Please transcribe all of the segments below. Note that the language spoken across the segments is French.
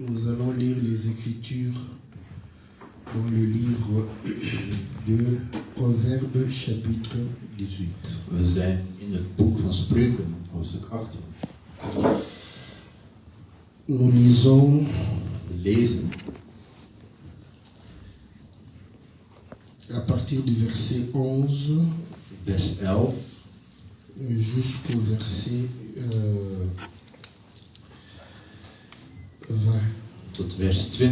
Nous allons lire les Écritures dans le livre de Proverbes chapitre 18. We zijn in het boek van Spreuken, hoofdstuk 18. Nous lisons We lezen à partir du verset 11 vers 11 jusqu'au verset 20. tot vers 20.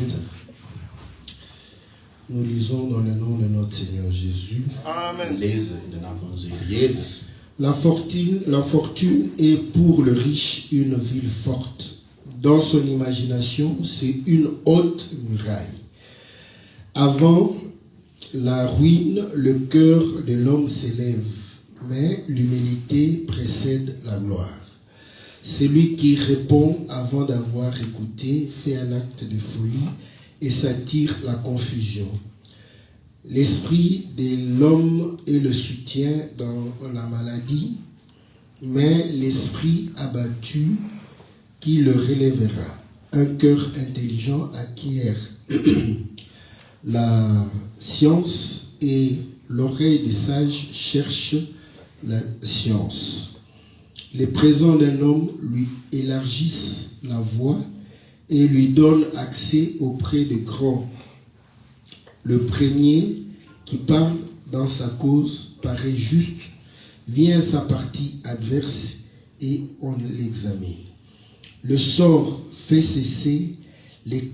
Nous lisons dans le nom de notre Seigneur Jésus. We lezen in de naam van onze Heer Jezus. La fortune est pour le riche une ville forte. Dans son imagination, c'est une haute muraille. Avant la ruine, le cœur de l'homme s'élève, mais l'humilité précède la gloire. Celui qui répond avant d'avoir écouté fait un acte de folie et s'attire la confusion. L'esprit de l'homme est le soutien dans la maladie, mais l'esprit abattu qui le relèvera. Un cœur intelligent acquiert la science et l'oreille des sages cherche la science. Les présents d'un homme lui élargissent la voie et lui donnent accès auprès des grands. Le premier qui parle dans sa cause paraît juste, vient sa partie adverse et on l'examine. Le sort fait cesser les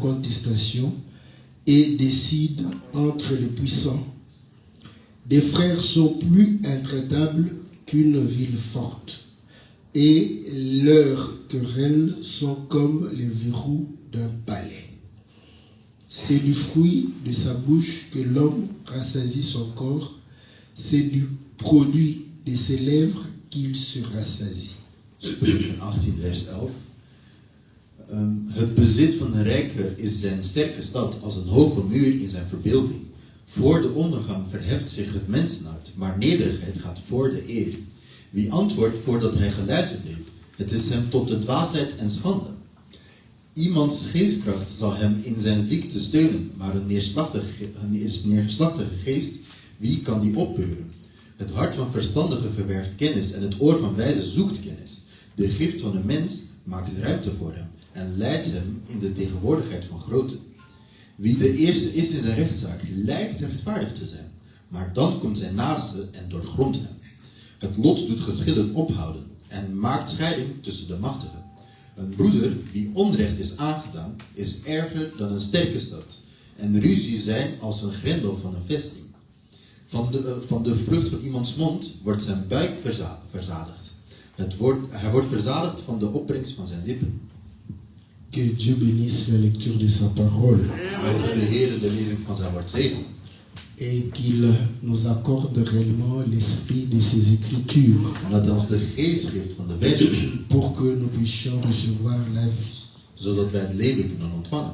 contestations et décide entre les puissants. Des frères sont plus intraitables qu'une ville forte, et leurs querelles sont comme les verrous d'un palais. C'est du fruit de sa bouche que l'homme rassasie son corps, c'est du produit de ses lèvres qu'il se rassasie. Spreuken 18 vers 11. Het bezit van een rijke is zijn sterke stad als een hoge muur in zijn verbeelding. Voor de ondergang verheft zich het mensenhart, maar nederigheid gaat voor de eer. Wie antwoordt voordat hij geluisterd heeft, het is hem tot de dwaasheid en schande. Iemands geestkracht zal hem in zijn ziekte steunen, maar een neerslachtige geest, wie kan die opbeuren? Het hart van verstandigen verwerft kennis en het oor van wijzen zoekt kennis. De gift van een mens maakt ruimte voor hem en leidt hem in de tegenwoordigheid van groten. Wie de eerste is in zijn rechtszaak lijkt rechtvaardig te zijn, maar dan komt zijn naaste en doorgrondt hem. Het lot doet geschillen ophouden en maakt scheiding tussen de machtigen. Een broeder wie onrecht is aangedaan is erger dan een sterke stad en ruzie zijn als een grendel van een vesting. Van de vrucht van iemands mond wordt zijn buik verzadigd. Hij wordt verzadigd van de opbrengst van zijn lippen. Que Dieu bénisse la lecture de sa parole Mogen de Heer de lezing van zijn woord zegenen. et qu'il nous accorde réellement l'esprit de ses Écritures En dat hij ons de geest geeft van de wijsheid, pour que nous puissions recevoir la vie. zodat wij het leven kunnen ontvangen.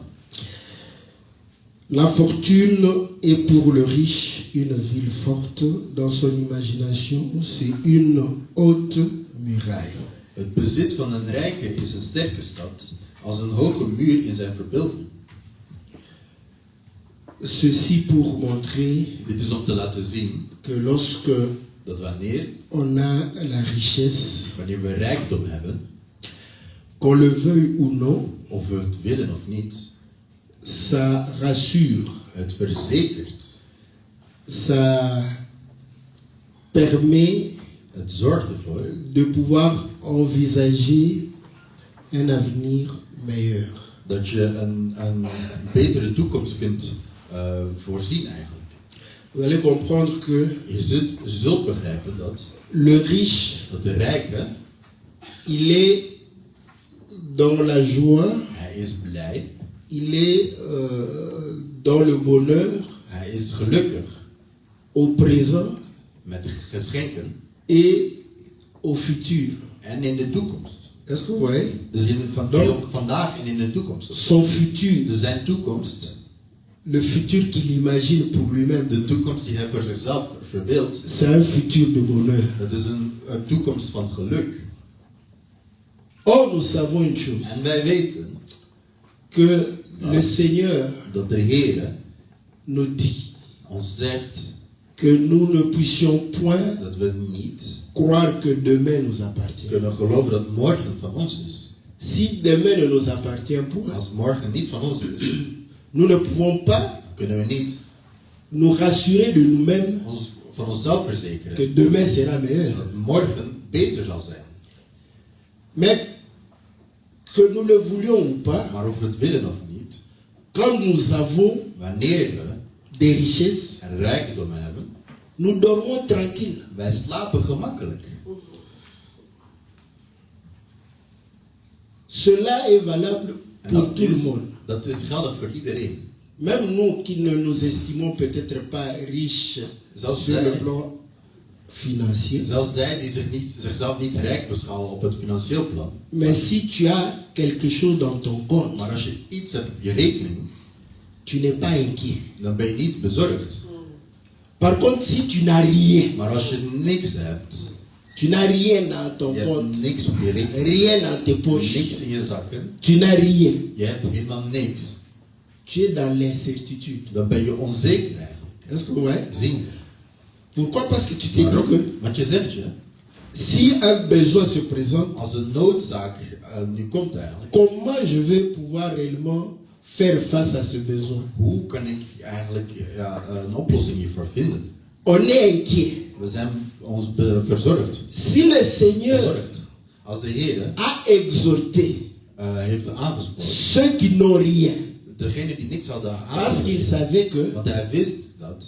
La fortune est pour le riche une ville forte. Dans son imagination, c'est une haute muraille. Het bezit van een rijke is een sterke stad, als een hoge muur in zijn verbeelding. Ceci pour montrer Dit is om te laten zien que lorsque dat wanneer on a la richesse, we rijkdom hebben, qu'on le veuille ou non, of we het willen of niet, ça rassure, het verzekert, ça permet het zorgt ervoor de pouvoir envisager un avenir meilleur. dat je een betere toekomst kunt voorzien eigenlijk. Vous allez comprendre que Je zult begrijpen dat le riche, de rijke, il est dans la joie, hij is blij, il est dans le bonheur hij is gelukkig au présent met geschenken et au futur. en in de toekomst. Est-ce que vous voyez? Dus vandaag en in de toekomst. Son futur, Dus zijn toekomst, le futur qu'il imagine pour lui-même, de toekomst die hij voor zichzelf verbeeldt, c'est un futur de bonheur. dat is een toekomst van geluk. Or, nous savons une chose, En wij weten que le Seigneur dat de Heer nous dit ons zegt que nous ne puissions point dat we niet croire que demain nous appartient. kunnen geloven dat morgen van ons is. Si demain ne nous appartient point, Als morgen niet van ons is, nous ne pouvons pas kunnen we niet nous rassurer de nous-mêmes van onszelf que verzekeren demain sera meilleur. dat morgen beter zal zijn. Mais que nous le voulions ou pas, Maar of we het willen of niet, quand nous avons wanneer we des richesses, rijkdommen hebben, nous dormons tranquilles. wij slapen gemakkelijk. Cela est valable En pour tout le monde. dat is geldig voor iedereen. Même nous qui ne nous estimons peut-être pas riches Zelfs sur le zij, plan financier. zelfs zij die zichzelf niet rijk beschouwen op het financieel plan. Mais si tu as quelque chose dans ton compte, Maar als je iets hebt op je rekening, tu n'es pas inquiet. dan ben je niet bezorgd. Par contre, si tu n'as rien, Maar als je niks hebt, tu n'as rien dans ton je compte, hebt niks op je rekening, rien dans tes poches, niks in je zakken, tu n'as rien, je hebt helemaal niks, tu es dans l'incertitude. dan ben je onzeker eigenlijk. Est-ce que vous voyez? Zien. Pourquoi? Parce que tu t'es dit Waarom? que Want je zegt je, si un besoin se présente, als een noodzaak nu komt eigenlijk, comment je vais pouvoir réellement faire face à ce besoin? hoe kan ik eigenlijk een oplossing hiervoor vinden? On est inquiet. We zijn ons verzorgd. Si le Seigneur Verzorgd. Als de Heer a exhorté heeft aangesproken, ceux qui n'ont rien, degene die niks hadden parce qu'il aangesproken, savait que want hij wist dat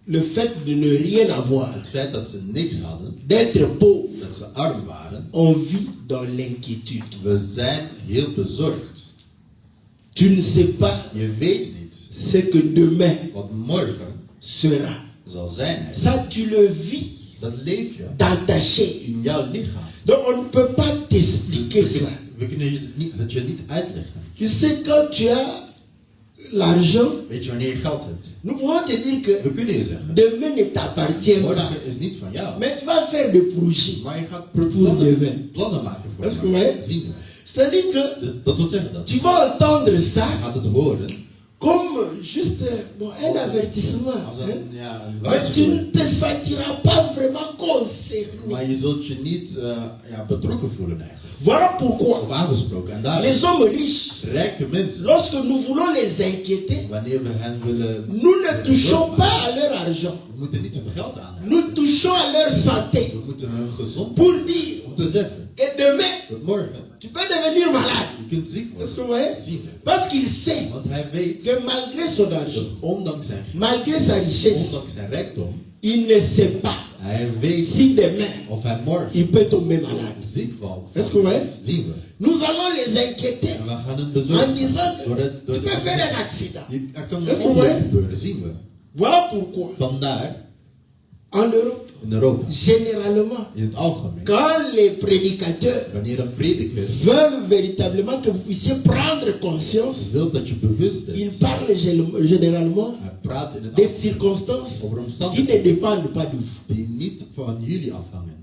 le fait de ne rien avoir, het feit dat ze niks hadden, d'être pauvre, dat ze arm waren, on vit dans l'inquiétude. we zijn heel bezorgd. Tu ne sais pas Je weet niet ce que demain wat morgen sera. zal zijn. Ça, tu le vis Dat leef je dans ta chair. in jouw lichaam. Donc, on ne peut pas Dus t'expliquer ça. we kunnen het je niet uitleggen. Tu sais, quand tu as l'argent, Weet je wanneer je geld hebt? nous pouvons te dire que We kunnen je zeggen, demain ne t'appartient pas. morgen is niet van jou. Mais tu vas faire des projets. Maar je gaat Pour demain. plannen maken voor Est-ce que morgen. ouais? Zien we. C'est-à-dire que Dat wil zeggen dat. tu vas entendre Je ça gaat het horen comme juste un avertissement. als Hein? een Mais tu ne waarschuwing. te sentiras pas vraiment concerné. Maar je zult je niet betrokken voelen eigenlijk. Voilà pourquoi Of aangesproken. En daarom, les hommes riches, rijke mensen, lorsque nous voulons les inquiéter, wanneer we hen willen... nous ne touchons pas à leur argent. We moeten niet hun geld aan. Nous touchons à leur santé We moeten hun gezond pour dire om te zeggen que demain, dat morgen tu peux devenir malade. je kunt ziek Est-ce que worden. vous voyez? Zien we. Parce qu'il sait Want hij weet que malgré son dat argent, ondanks zijn geld, malgré sa richesse, ondanks zijn rijkdom, il ne sait pas hij weet si demain, of hij morgen il peut tomber malade. ziek valt. Est-ce que vous voyez? Zien we. Nous allons les inquiéter En we gaan hem en bezorgen. disant Door que het, door tu peux het- faire un accident. Er kan Est-ce een que ongeluk ouais? gebeuren, zien we. Voilà pourquoi, Vandaar, en Europe, in Europa, généralement, in het algemeen, quand les prédicateurs wanneer een prediker veulent véritablement que vous puissiez prendre conscience, wil dat je bewust bent, ils parlent généralement hij praat in het des algemeen circonstances over qui ne omstandigheden dépendent pas de vous. die niet van jullie afhangen.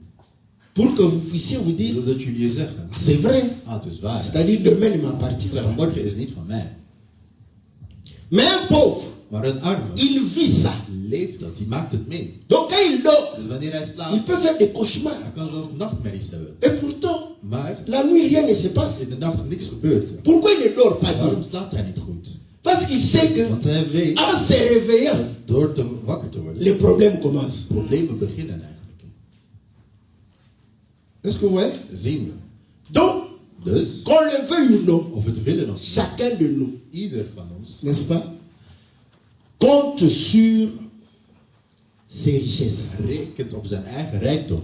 Pour que vous puissiez vous dire, Wil dat jullie je zeggen, ah, c'est vrai, het is waar. c'est-à-dire demain ne m'appartient Zeggen, pas. morgen is niet van mij. Mais un pauvre, Maar een arme il vit ça. leeft dat, die maakt het mee. Donc quand il dort, Dus wanneer hij il slaapt, peut faire des cauchemars. hij kan zelfs nachtmerries hebben. Et pourtant, Maar la nuit, rien ne se passe. in de nacht niks gebeurt. Pourquoi il ne dort pas Waarom bien? slaapt hij niet goed? Parce qu'il sait que Want hij weet, en se réveillant, door te wakker te worden, les problèmes commencent. problemen beginnen eigenlijk. Est-ce que vous voyez? Zien we. Donc, Dus, qu'on le veuille ou non, of we het willen of niet, chacun de nous, ieder van ons n'est-ce pas, compte sur ses richesses. rekent op zijn eigen rijkdom.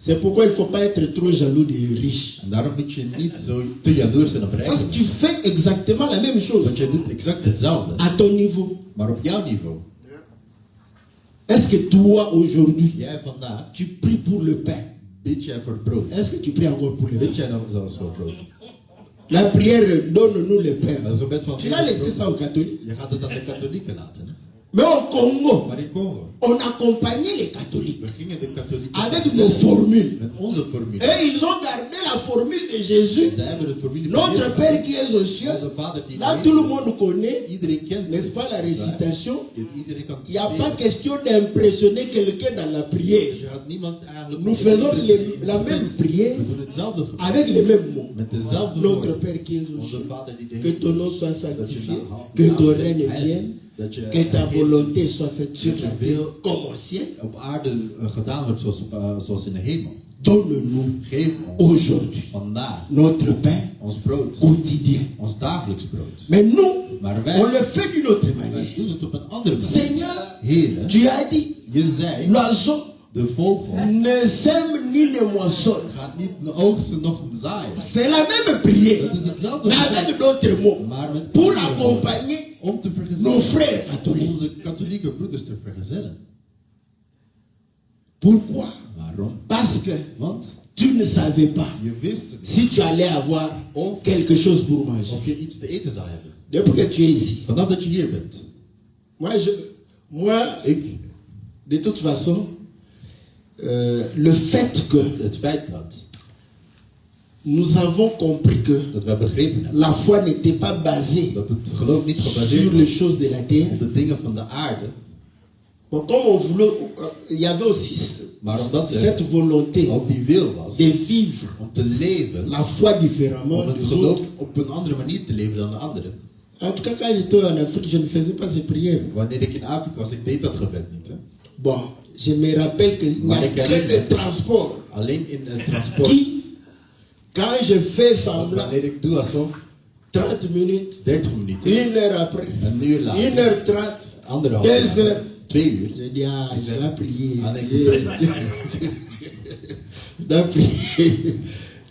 C'est pourquoi il ne faut pas être trop jaloux des riches. En daarom moet je niet zo te jaloers zijn op Parce rijkdom. que tu fais exactement la même chose Want je doet exact hetzelfde, à ton niveau. maar op jouw niveau. Est-ce que toi, aujourd'hui, Jij vandaag, tu pries pour le pain? bid jij voor het brood. Est-ce que tu pries encore pour le Bid pain? jij nog zelfs voor het brood. La prière, donne-nous le pain. Het gebed van Tu vas laisser ça aux catholiques. je gaat het aan de katholieken laten. Hè? Mais au Congo, Maar in Congo, on accompagnait les catholiques we gingen de katholieken avec nos vergezellen formules. met onze formule. Et ils ont gardé la formule de Jésus. Zij hebben de formule van Notre Jezus. Père qui est aux cieux. Onze Vader die in Là, de tout le hemel is. monde connaît, Iedereen kent n'est-ce pas, la récitation. Iedereen kan Il n'y a het pas citeren. question d'impressionner quelqu'un dans la prière. Je gaat niemand eigenlijk Nous faisons la même prière We doen hetzelfde gebed. avec les mêmes mots. Met dezelfde Notre woorden. Père qui est aux Onze cieux. Vader die de Que ton hemel nom is. soit Dat je sanctifié. naam Que ton heilig règne is. vienne. Dat je Que ta volonté soit faite sur la terre comme au ciel. op aarde gedaan wordt zoals in de hemel. Donne-nous Geef ons aujourd'hui vandaag notre pain ons brood. quotidien. Ons dagelijks brood. Mais nous, Maar on wij, le fait d'une autre manière. wij doen het op een andere manier. Seigneur, Heer, tu as dit, je zei, l'oiseau de vogel ne sème ni ne moissonne. gaat niet oogsten nog zaaien. C'est la même prière, Dat is hetzelfde mais gebed, avec d'autres mots, maar met pour andere woorden. accompagner Om te nos vergezellen. frères Om catholiques. onze katholieke broeders te vergezellen. Pourquoi? Waarom? Parce que Want tu ne savais pas je wist het niet si tu allais avoir quelque chose pour manger. of je iets te eten zou hebben. Depuis que tu es ici. Vanaf dat je hier bent. Moi, de toute façon, le fait que Het feit dat nous avons compris que wij begrepen hebben la foi n'était pas basée dat het geloof niet gebaseerd sur les was choses de la terre. op de dingen van de aarde. Bon, comme on voulait, il y avait aussi Maar omdat er cette volonté ook die wil was de vivre om te leven, la foi différemment om het des geloof autres. op een andere manier te leven dan de anderen. En tout cas, quand j'étais en Afrique, je ne faisais pas ces prières. Wanneer ik in Afrika was, ik deed dat gebed niet. Hè. Bon, je me rappelle qu'il n'y a que le transport Alleen in het transport. qui, quand je fais Want semblant, wanneer ik doe alsof 30 minutes, 30 minuten, 1 heure après, een uur later, 1h30, 1,5 2 uur, heures, 2 uur, je dis, ah, je dois prier. Ah, nee. Je dois prier.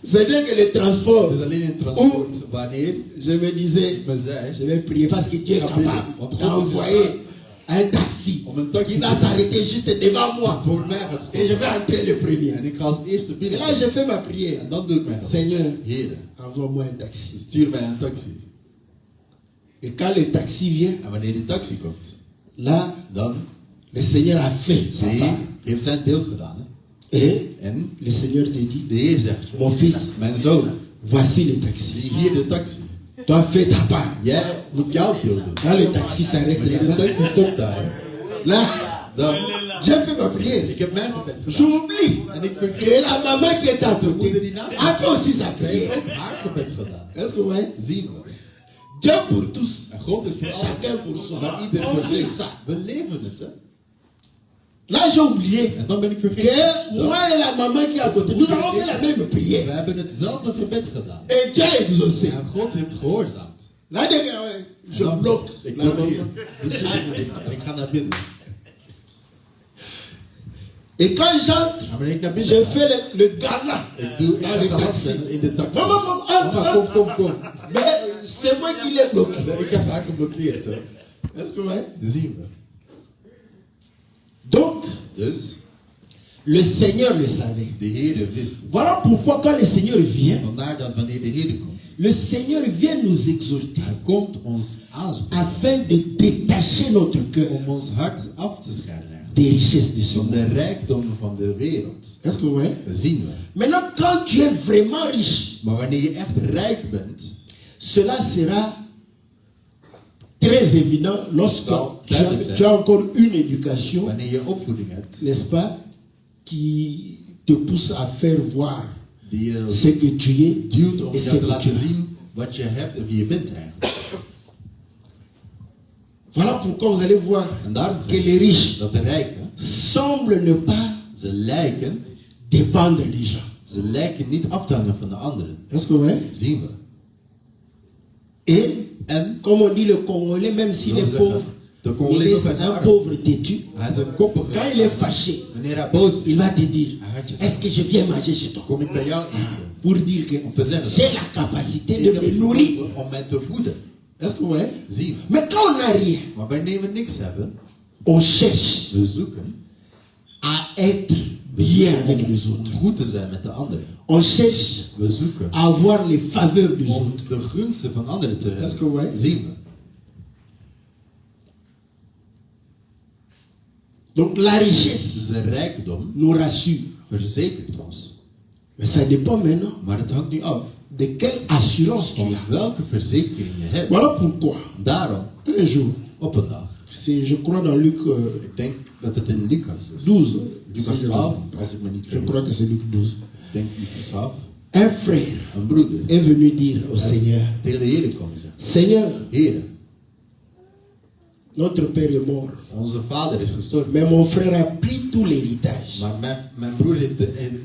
C'est-à-dire que le transport, Het is alleen in het transport wanneer je me disais, ik me zei, je vais prier parce que Dieu est capable d'envoyer un taxi om een taxi qui va s'arrêter juste devant moi voor mij gaat et je stoppen. vais entrer le premier. En ik ga als eerste Et binnen. là, je fais ma prière. En dan doe ik mijn gebed. Seigneur, Heer, envoie-moi un taxi. stuur mij een taxi. Et quand le taxi vient, En wanneer die taxi komt, là, dan le Seigneur a fait sa de Heer part. heeft zijn deel gedaan. Hè. Et En le Seigneur te dit, de Heer zegt, mon fils, mijn zoon, voici le taxi. zie hier de taxi. Toi, fais ta part. Jij moet jouw deel doen. Quand le taxi s'arrête Wanneer de là-bas, taxi stopt daar, là, dan, j'ai fait ma prière. ik heb mijn gebed gedaan. J'oublie En ik vergeet, que la maman qui est à de moeder côté die naast a fait aussi sa mij heeft prière. ook haar gebed gedaan. Est-ce que vous voyez? Zien we. Dieu pour tous, En God is voor allen. chacun pour soi. Maar ieder On voor vit zich. ça. We leven het, hè. Là, j'ai oublié En dan ben ik vergeten. que moi et la maman qui est à côté, nous avons fait la même We prière. hebben hetzelfde gebed gedaan. Et Dieu a exaucé. En God heeft gehoorzaamd. Là, je bloque Ik la loop hier. maman. En ik ga naar binnen. Et quand j'entre, En wanneer ik naar je binnen ga, fais le galant ik doe dans le ik ga taxi. dansen in de taxi. Maman, maman, Mama, entre. kom. Mais c'est moi qui l'ai bloqué. Nee, ik heb haar geblokkeerd, hè. Est-ce que vous voyez? Dat zien we. Donc, Dus, le Seigneur le savait. de Heer wist. Voilà pourquoi quand le Seigneur vient, Vandaar dat wanneer de Heer komt, le Seigneur vient nous exhorter hij komt ons aanspreken afin de détacher notre cœur om ons hart af te scheiden. des richesses de ce Van de monde. rijkdom van de wereld. Est-ce que vous voyez? Dat zien we. Maintenant, quand tu es vraiment riche, Maar wanneer je echt rijk bent, cela sera très évident lorsque Ça, tu as encore une éducation, wanneer je opvoeding hebt, n'est-ce pas, qui te pousse à faire voir die je ce que tu es duwt om et je ce te que tu laten as. zien wat je hebt en wie je bent eigenlijk. Voilà pourquoi vous allez voir En daarom que les riches dat de rijken, semblent ne pas ze lijken dépendre des gens. Ze lijken niet af te hangen van de anderen. Est-ce que vous voyez? Zien we. Et, En, comme on dit le Congolais, même s'il wil est zeggen, pauvre, de il Congolees ook est als un arm. pauvre têtu. Hij is een koppige. Quand il est fâché, Wanneer hij boos is, il va te dire, hij gaat je est-ce zeggen, que je viens manger chez toi? kom ik bij jou eten. Pour dire que Om te zeggen, j'ai la capacité ik de heb me het nourrir. vermogen om mij te voeden. Est-ce que vous voyez? Zien we. Mais quand on n'a rien, Maar wanneer we niks hebben, on cherche we zoeken à être bien avec les om autres. goed te zijn met de anderen. On cherche We zoeken à avoir les faveurs des om autres. de gunsten van anderen te Est-ce que hebben. vous voyez? Zien we. Donc la richesse De rijkdom nous rassure. verzekert ons. Mais ça dépend maintenant Maar het hangt nu af de quelle assurance tu van as. welke verzekering je hebt. Voilà pourquoi, Daarom, un jour, op een dag, je crois dans Luc ik denk dat het in Lucas is. 12, Lucas 11, als ik me niet je crois que vergis. c'est Luc 12. Ik denk Lucas 11. Un frère Een broeder est venu dire au is Seigneur, tegen de Heer komen zeggen: Seigneur, Heer, notre père est mort, onze vader is gestorven. mais mon frère a pris tout l'héritage. Maar mijn broer heeft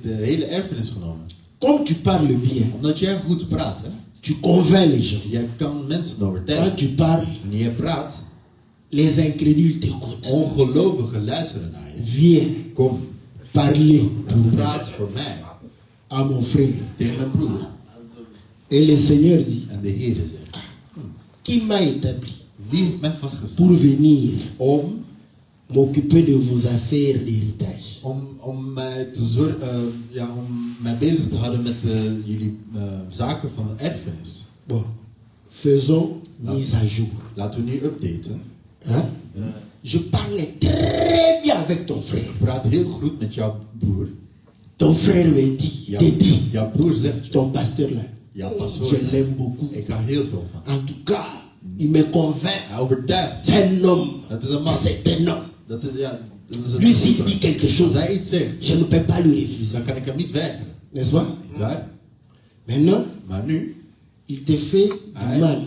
de hele erfenis genomen. Comme tu parles bien, Omdat jij goed praat, hè? tu convaincs les gens. Jij kan mensen Quand overtuigen. tu parles, Wanneer je praat, les incrédules t'écoutent. ongelovigen luisteren naar je. Viens Kom parler en praat voor mij à mon frère. tegen mijn broer. Et le Seigneur dit, En de Heer zegt: qui m'a établi Wie heeft mij pour vastgesteld venir om m'occuper de vos affaires d'héritage? om mij te zorgen, om mij bezig te houden met jullie zaken van erfenis. Bon, faisons mise à jour. Laten we nu updaten. Hein? Je parlais très bien avec ton frère. Ik praat heel goed met jouw broer. Ton frère me dit, te dit, Jouw broer zegt: ton pasteur là, Ja, pastoor, je l'aime beaucoup. ik hou heel veel van. En tout cas, il me convainc. Hij overtuigt. C'est un homme. Dat is een man. C'est un homme. Dat is, dat is een Lui, s'il dit quelque Als chose, hij iets zegt, je ne peux pas lui refuser. dan kan ik hem niet weigeren. N'est-ce pas? Niet waar? Maintenant, Maar nu, il te fait du mal.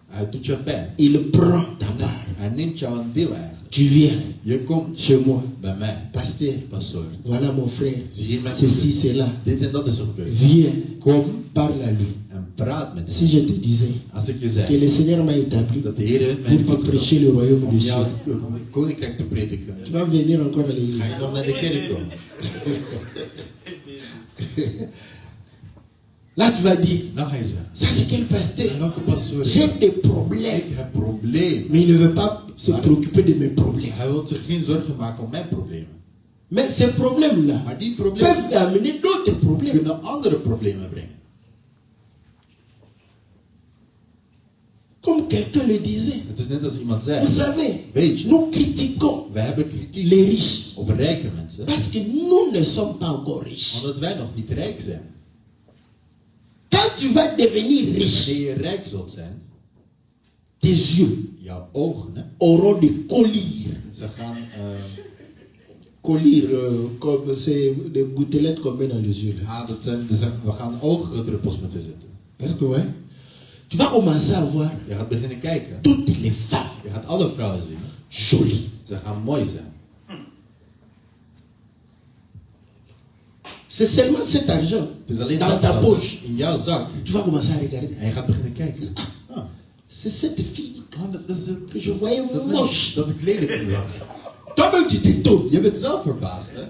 hij doet je pijn. Il prend ta part. Hij neemt jou een deel eigenlijk. Tu viens Je komt chez moi. bij mij, Pasteur, pastoor. voilà mon frère. Zie je mijn Ceci, broeder? cela. Dit en dat is er gebeurd. Viens, Kom parle à lui. en praat met Si hem. je te disais Als ik je que zei le Seigneur m'a établi dat de Heer mij pour heeft te vastgesteld prêcher le royaume om de jou Dieu, het koninkrijk te prediken, tu vas venir encore à l'église. ga je nog naar de kerk komen. Là, tu vas dire, Dan ga je zeggen: ça c'est quel pasteur? welke pastoor? J'ai des problèmes. Ik heb problemen. Mais il ne veut pas se préoccuper de mes problèmes. Hij wil zich geen zorgen maken om mijn problemen. Mais ces problèmes-là Maar die problemen peuvent amener d'autres problèmes. kunnen andere problemen brengen. Comme quelqu'un le disait. Het is net als iemand zei: Vous savez, weet je, nous critiquons wij hebben kritiek les riches op rijke mensen, parce que nous ne sommes pas encore riches. omdat wij nog niet rijk zijn. Quand tu vas devenir riche, Wanneer je rijk zult zijn, tes yeux jouw ogen, hè, auront des colliers. ze gaan, Colliers, comme c'est des gouttelettes qu'on met dans les yeux. Là. we gaan oogdruppels moeten zetten. Est-ce que ouais? Tu vas commencer à voir Je gaat beginnen kijken. toutes les femmes Je gaat alle vrouwen zien. jolies. Ze gaan mooi zijn. C'est seulement cet argent Het is alleen dans dat ta geld poche. in jouw zak. Tu vas commencer à regarder. En je gaat beginnen kijken. Ah, C'est cette fille dat is het, que je voyais moche. dat ik lelijk in zag. Toi-même, tu t'étonnes. Je bent zelf verbaasd, hè?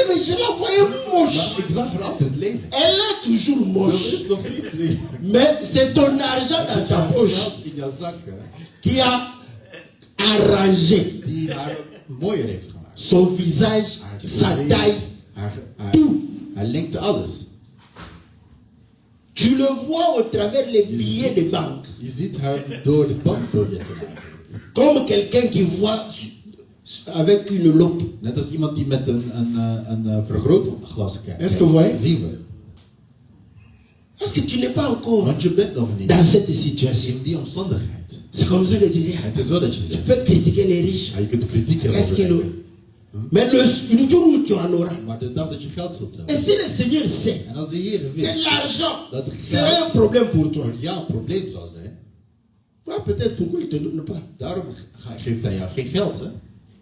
Mais je la voyais moche. Maar ik zag haar altijd lelijk. Elle est toujours Zo moche. is nog steeds lelijk. Mais c'est ton argent dans ta poche Geld in jouw zak, hè, qui a arrangé die haar mooier heeft gemaakt. son visage, sa taille, tout. Haar lengte, alles. Tu le vois au travers les billets de banque. Je ziet haar door de bankbiljetten eigenlijk. Comme quelqu'un qui voit avec une loupe. Net als iemand die met een vergrootglas kijkt. Est-ce que vous voyez? Zien we. Parce que tu n'es pas encore Want je bent nog niet dans cette situation. in die omstandigheid. C'est comme ça que je dis. Het is zo dat je Tu zegt. peux critiquer les riches. Ja, je kunt kritiek hebben Est-ce over que rijken. mais le jour où tu en auras. Maar de dag dat je geld zult Et hebben. si le Seigneur sait En als de Heer que weet l'argent dat het sera un geld problème pour toi, voor jou een probleem zal zijn, peut-être pourquoi il ne te donne pas. daarom geeft hij jou geen geld, hè?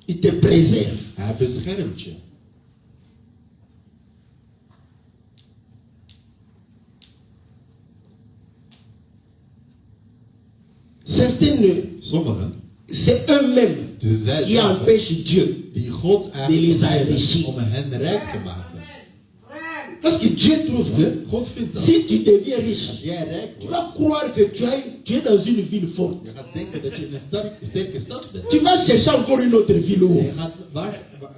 Il te préserve. Hij beschermt je. Certaines, Sommigen, c'est eux-mêmes het is zij qui zelf, empêchent Dieu. die God Die eigenlijk zijn verleiden regie. om hen rijk te maken. Parce que Dieu trouve que God vindt dat. si tu deviens riche, Als jij rijk tu wordt, vas croire que tu es dans une ville forte. je gaat denken dat je in een sterke stad bent. Tu vas chercher encore une autre ville où En je gaat,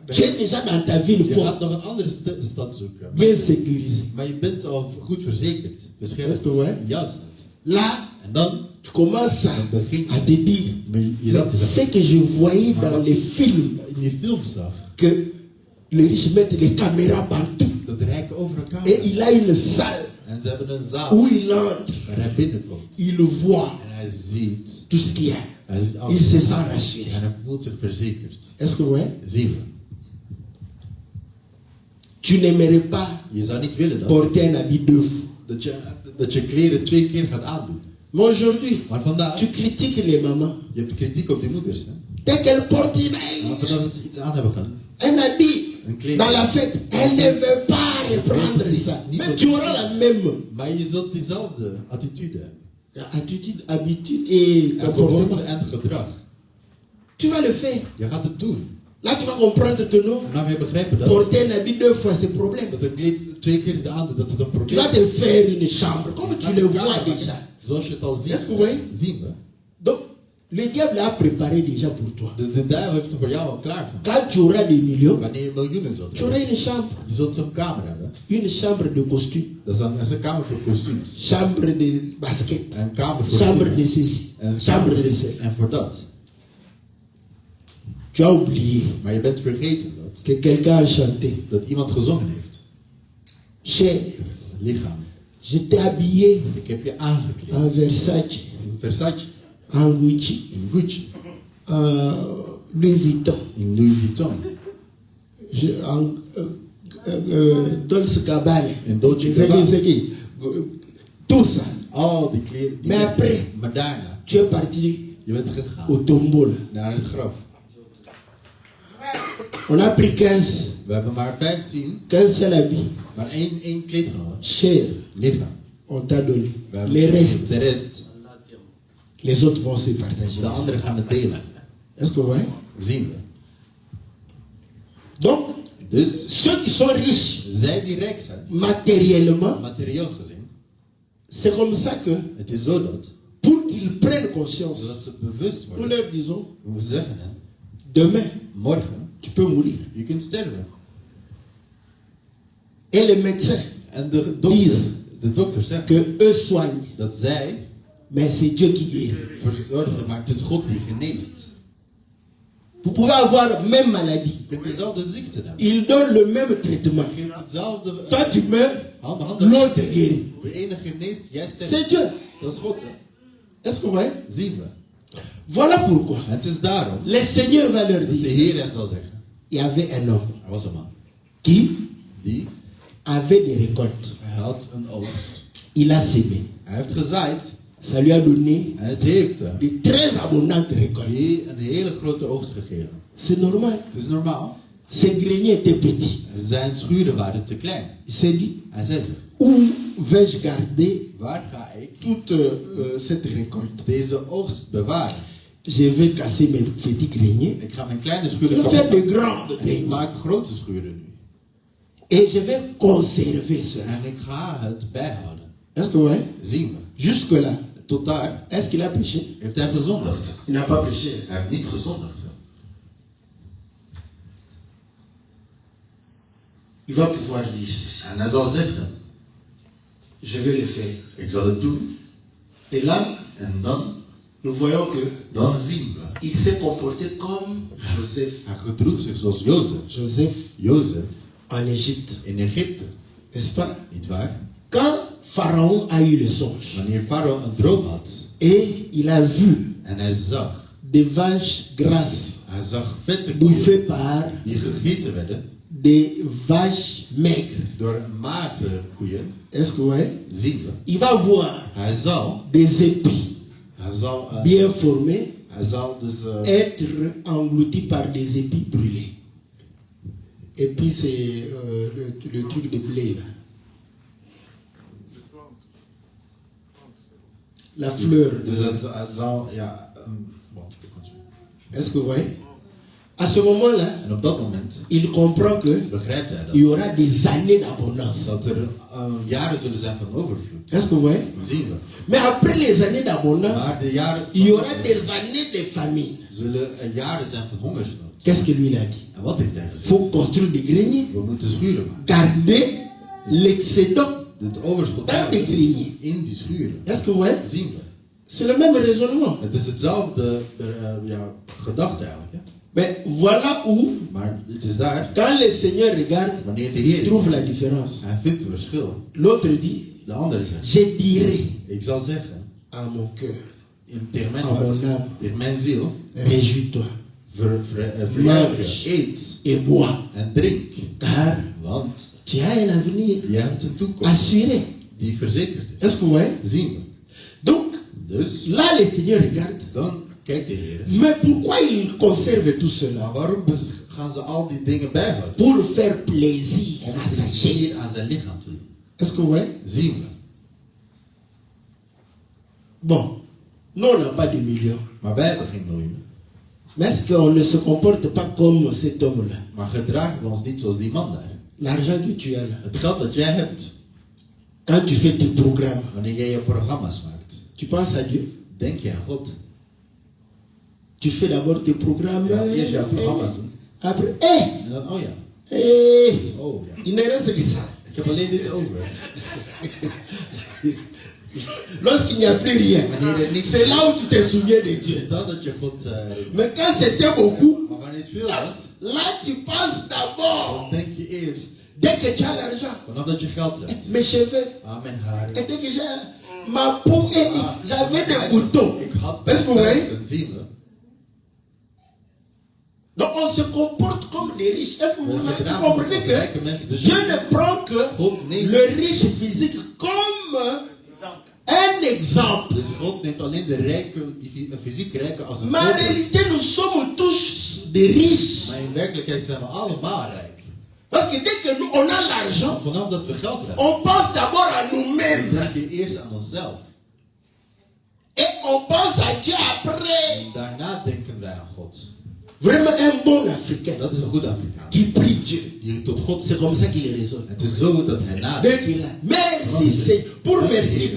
tu es déjà dans ta ville je forte, gaat nog een andere stad zoeken. bien sécurisée. Maar je bent al goed verzekerd. Beschermd. Est-ce que ouais? Juist. Là, En dan tu commences dan begin à te dire, je jezelf te ce zeggen. que je voyais dans les films, In die films zag, que les riches mettent les caméras partout. dat de rijken over elkaar Et zijn. il a une salle En ze hebben een zaal où il entre, waar hij binnenkomt. il voit En hij ziet, tout ce qu'il y a. hij ziet Il alles. se sent rassuré. En hij voelt zich verzekerd. Est-ce que ouais? Zien we. Tu n'aimerais pas Je zou niet willen porter un habit deux fois. dat je kleren 2 keer gaat aandoen. Mais aujourd'hui, Maar vandaag, tu critiques les mamans. je hebt kritiek op die moeders. Hè? Dès qu'elles portent Maar vanaf dat ze iets aan hebben gehad. un habit Een kleding. dans la fête, elles ne veulent pas reprendre ça. Mais tu auras la même Maar je zult diezelfde attitude hebben. attitude, habitude et En comportement. gewoonte en gedrag. Tu vas le faire. Je gaat het doen. Là, tu vas comprendre que non. En dan ga je begrijpen dat, Porter un habit deux fois, c'est un problème. dat een kleed 2 keer aandoet, dat het een Tu probleem vas te faire une chambre, comme tu le vois déjà. Zoals je het al ziet, Est-ce que vous voyez? zien we. Donc, le diable a préparé déjà pour toi. Dus de duivel heeft er voor jou al klaar gemaakt. Quand tu auras des millions, Wanneer je miljoenen zult tu auras hebben, une chambre. je zult zo'n kamer hebben. Une chambre de costume, Dat is een kamer voor kostuums. chambre de basket, En een kamer voor chambre schoenen. de ceci, En een chambre kamer de cela. en voor dat. Tu as oublié Maar je bent vergeten que quelqu'un a chanté. dat iemand gezongen heeft. Cher, Lichaam. je t'ai habillé Ik heb je aangekleed. en Versace, In Versace. en Gucci, In Gucci. en Louis Vuitton, In Louis Vuitton. en Dolce Gabbana. In Dolce C'est Gabbana. qui, c'est qui? Tout ça. Al die kleren. Die Maar kleren. après, Maar daarna. tu es parti Je bent gegaan. au tombeau. là. Naar het graf. On a pris 15, We hebben maar 15. 15 seul habit. Maar één kleed genomen. Cher, Lichaam. on t'a donné. We hebben Les restes, de rest. les autres vont se partager. De anderen gaan het delen. Est-ce que vous voyez? Zien we. Donc, Dus ceux qui sont riches zij die rijk zijn, matériellement, materieel gezien, c'est comme ça que, het is zo dat, pour qu'ils prennent conscience, zodat ze bewust nous worden. leur disons, We zeggen, hè, demain, morgen, tu peux mourir. je kunt sterven. Et les médecins, En de dokter zegt que eux soignent, dat zij mais c'est Dieu qui guérit. verzorgen, maar het is God die geneest. Vous pouvez avoir même maladie. Je kunt dezelfde ziekte hebben. Ils donnent le même traitement. Je geeft hetzelfde Toi, tu meurs, handen. l'autre guérit. De ene geneest, jij C'est sterft. Dieu. Dat is God, hè. Est-ce que vous voyez? Zien we. Voilà pourquoi. En het is daarom Le Seigneur va leur dat de dire, Heer hen zal zeggen. il y avait un homme Er was een man qui die, avait des récoltes. hij had een oogst. Il a sémé. Hij heeft gezaaid Ça lui a donné en het heeft hem de très abondantes récoltes. een hele grote oogst gegeven. C'est normal. Dat is normaal. Ses greniers étaient petits. Zijn schuren waren te klein. Il s'est dit, Hij zei zich, où vais-je garder waar ga ik toute cette récolte? deze oogst bewaren? Je vais casser mes petits greniers. Ik ga mijn kleine Je schuren vais faire de kapot maken. grands Ik greniers. maak grote schuren nu. Et je vais conserver cela. En ik ga het bijhouden. Est-ce que vous voyez? Zien we. Jusque-là, Tot daar est-ce qu'il a péché? heeft hij gezondigd. Il n'a pas péché. Hij heeft niet gezondigd. Il va pouvoir dire ceci. En hij zal zeggen, Je vais le faire. ik zal het doen. Et là, En dan nous voyons que Dan zien we. il s'est comporté comme Joseph. Hij gedroeg zich zoals Jozef. Joseph Jozef en Égypte. in Egypte. N'est-ce pas? Niet waar? Quand Pharaon a eu le songe Wanneer Farao een droom had. et il a vu En hij zag. des vaches grasses Hij zag vette bouffées koeien. par Die gegeten werden. des vaches maigres. Door magere koeien. Est-ce que vous voyez? Zien we. Il va voir Hij zal. des épis Hij zal. bien formés Hij zal dus. être engloutis par des épis brûlés. Et puis c'est le truc de blé là. La fleur. Dus hij zal. Ja. Est-ce que vous voyez? À ce moment-là, En op dat moment. il comprend que Begrijpt hij il y dat. aura des années d'abondance. Dat er jaren zullen zijn van overvloed. Est-ce que vous voyez? Zien we. Mais après les années d'abondance, Maar de jaren. il y aura des années de famine. Zullen er jaren zijn van hongersnood. Qu'est-ce que lui il a dit? En wat heeft hij Il gezegd? faut construire des greniers, We moeten schuren maken. garder l'excédent Het overschot dans des greniers. in die schuren. Est-ce que vous voyez? Zien we. C'est le même raisonnement. Het is hetzelfde gedachte eigenlijk. Hè? Mais voilà où, Maar het is daar, quand le Seigneur regarde, wanneer de il Heer, trouve la différence. hij vindt het verschil. L'autre dit, De andere zegt, je dirai ik zal zeggen, à mon cœur, tegen mijn à hart, mon âme, tegen mijn ziel, réjouis-toi verjuich, eet et bois, en drink. car Want tu as un avenir je hebt een toekomst assuré. die verzekerd is. Est-ce que vous voyez? Zien we. Donc, Dus, là, le Seigneur regarde. dan kijkt de Heer. Mais pourquoi il conserve tout cela? Maar waarom gaan ze al die dingen bijhouden? Pour faire plaisir Om à sa chair. plezier aan zijn lichaam te doen. Est-ce que vous voyez? Zien we. Bon, nous, on n'a pas de millions. Maar wij hebben geen miljoenen. Mais est-ce qu'on ne se comporte pas comme cet homme-là? Maar gedragen we ons niet zoals die man daar. L'argent que tu as là, Het geld dat jij hebt, quand tu fais tes programmes, wanneer jij je programma's maakt, tu penses à Dieu. denk je aan God. Tu fais d'abord tes programmes. Ja, eerst jouw programma's doen. Après, En dan, oh ja, oh ja. il ne reste que ça. Ik heb alleen dit over. Lorsqu'il n'y a plus rien, c'est là où tu te souviens de Dieu. Dat dat je God... Mais quand c'était beaucoup, maar wanneer het veel was, là tu penses d'abord. dan denk je eerst. Dès que tu as l'argent, Vanaf dat je geld hebt. mes cheveux, Mijn haren. et dès que j'ai ma peau, j'avais des boutons. Ik had Est-ce que vous voyez? dan zien we. Donc on se comporte comme des riches. Est-ce que vous We comprenez als que rijke mensen. Dus Dieu ne prend que God neemt, le riche physique comme un exemple. dus God neemt alleen de rijke, die fysiek rijke als een Mais en voorbeeld. réalité, nous sommes tous des riches. Maar in werkelijkheid zijn we allemaal rijk. Parce que dès que nous, on a l'argent, Vanaf dat we geld hebben, on pense d'abord à dan nous-mêmes. denk je eerst aan onszelf. Et on pense à Dieu après. En daarna denken wij aan God. Vraiment un bon Africain Dat is een goede Afrikaan. qui prie Dieu. Die tot God C'est comme ça qu'il raisonne. Het is zo dat hij Dès nadenkt. qu'il a, merci, c'est pour merci,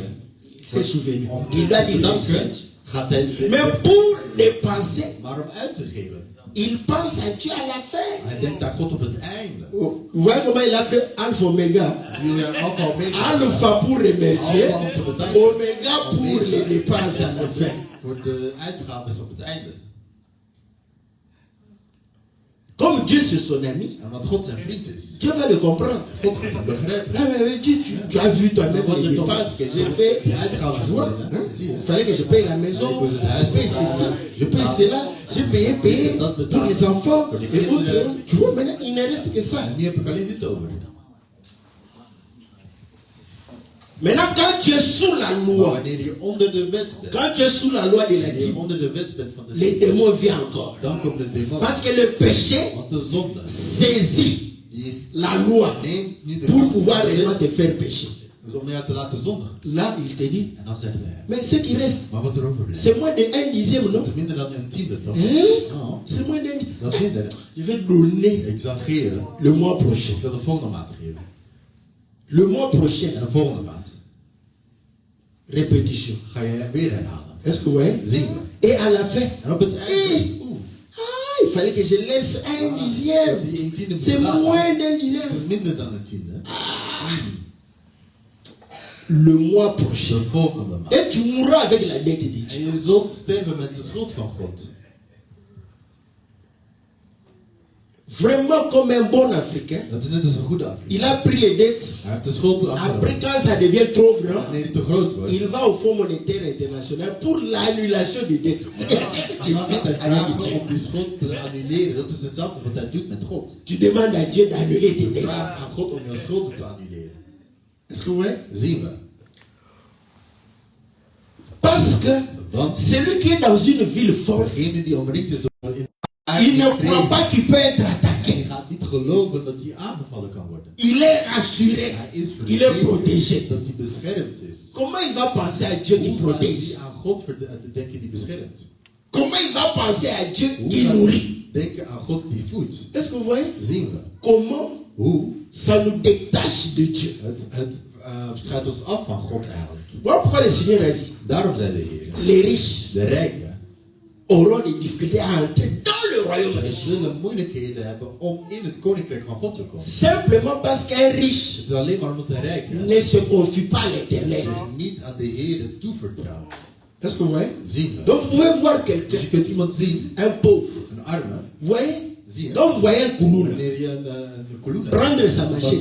c'est souvenu. Il doit dire Dank merci. u, gaat hij. Mais pour dépenser, Maar om uit te geven, il pense à Dieu à la fin. hij denkt aan God op het einde. Vous voyez comment il a fait Alpha Omega. Zie je alfa omega. Alpha pour remercier, Alpha om te bedanken. Omega pour les dépenses à la fin. Voor de uitgaven op het einde. Comme Dieu c'est son ami, En want God zijn vriend is. Dieu va le comprendre. God gaat het begrijpen. Là, mais Dieu, tu as vu toi-même les dépenses que j'ai fait. Die uitgaven Tu vois, worden, hein? hè? Zie je. Il fallait que je paye la maison, je paye ceci, je paye cela, j'ai payé pour les enfants et autres. Tu vois, maintenant, il ne reste que ça. En nu heb ik alleen dit over. Maintenant, quand tu es sous la Maar loi, wanneer je onder de wet bent, quand tu es sous la loi de la wanneer je Bible, onder de wet bent van de les Bijbel, démons viennent encore. dan komt de demon. Parce que le péché Want de zonde saisit die la loi neemt nu de pour macht pouvoir van de vraiment wet. te faire pécher. Dus om jou te laten zondigen. Là, il te dit, En dan zegt hij, mais ce qui reste, maar wat er overblijft, c'est moins de 1/10, non? dat is minder dan een tiende toch? Hein? Nou, C'est moins d'un. dat is minder. Je vais donner Ik zal geven. le mois prochain. Ik zal de volgende maand geven. Le mois prochain, En de volgende maand répétition. ga je weer herhalen. Est-ce que vous voyez? Zien we. Et à la fin, En op het einde, il fallait que je laisse un dixième. die een tiende moet C'est laten. moins d'un Het dixième. is minder dan een tiende. Le mois prochain. De volgende maand. Et tu mourras avec la dette de En Dieu. je zult sterven met de schuld van God. Vraiment comme un bon Africain. Dat is net als een goede Afrikaan. Il a pris les dettes. Hij heeft de schuld Après, afgenomen. quand ça devient trop grand, Wanneer het te groot wordt, il va au Fonds monétaire international pour l'annulation des dettes. C'est ce qu'il dan fait gaat hij avec vragen Dieu. om die schuld te annuleren. Dat is hetzelfde wat hij doet met God. Tu demandes à Dieu d'annuler tes dettes. Vraag aan God om je schulden te annuleren. Est-ce que vous voyez? Zien we. Parce que Want celui qui est dans une ville forte, degene die omringd is door een il ne croit pas qu'il peut être attaqué. hij gaat niet geloven dat hij aangevallen kan worden. Il est rassuré. Hij is Il est protégé. verzekerd dat hij beschermd is. Comment il va penser à Dieu qui Hoe gaat protège? hij aan God denken die beschermt? Comment il va penser à Dieu Hoe qui gaat nourrit? hij denken aan God die voedt? Est-ce que vous voyez? Zien we. Comment Hoe? ça nous détache de Dieu? Het scheidt ons af van God eigenlijk. Voilà pourquoi le Seigneur a dit, Daarom zei de Heer, les riches de rijken, auront des difficultés à entrer dans le royaume de zij Dieu. zullen moeilijkheden hebben om in het koninkrijk van God te komen. Simplement parce qu'un riche Het is alleen maar omdat de rijken ne se confie pas à l'éternel. zich niet aan de Heer toevertrouwt. Est-ce que vous voyez? Zien we. Donc vous pouvez voir quelqu'un, Dus je kunt iemand zien, un pauvre. een arme, Vous voyez? zie je. Donc vous voyez un koulouna. Wanneer je een kolonne Prendre sa machette,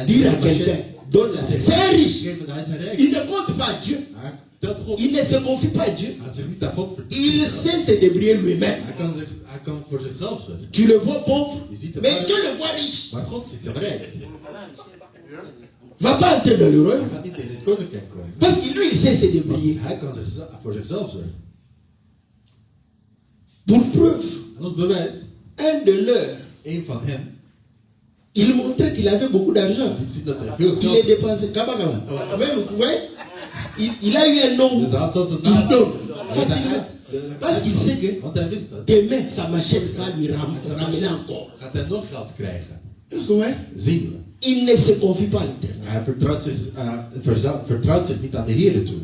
dire à quelqu'un, donne la C'est un riche. Hij is een rijk. Il ne compte pas Dieu. Hij telt God. Il ne se confie pas à Dieu. Hij had zich niet aan God Il vertrouwd. sait se débrouiller lui-même. Hij kan voor zichzelf zorgen. Tu le vois pauvre, Je ziet hem mais arm, Dieu le voit riche. maar God ziet hem rijk. Va pas entrer dans le royaume. Hij gaat niet in het koninkrijk komen. Parce que lui, il sait se débrouiller. Hij kan voor zichzelf zorgen. Pour preuve, En als bewijs, un de leurs, een van hen, il montrait qu'il avait beaucoup d'argent. liet zien dat hij veel Il est geld had. dépensé. Kama, kama. Même, vous voyez, il a eu un nom. Dus hij had zelfs een Il naam. donne facilement. Parce qu'il sait que Want hij wist dat. demain, sa machette va lui ramener encore. Gaat hij nog geld krijgen? Est-ce que vous voyez? Zien we. Il ne se confie pas à l'Éternel. Hij vertrouwt zich niet aan de Heer toe.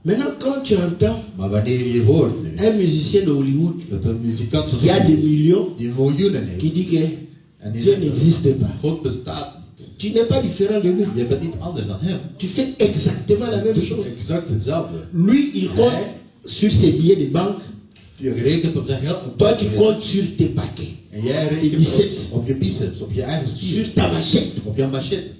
Maintenant, quand tu entends Maar wanneer je hoort nu un musicien de Hollywood dat een muzikant van qui a des Hollywood millions, die miljoenen qui heeft dit que en die Dieu zegt dat n'existe pas, God bestaat niet. tu n'es pas différent de lui. Je bent niet anders dan hem. Tu fais exactement la Je même doet chose. exact hetzelfde. Lui, il compte sur ses billets de banque. Je rekent op zijn geld. Toi, tu comptes sur tes paquets, En jij tes rekent biceps, op je biceps, op je eigen spier, sur ta machette op jouw machette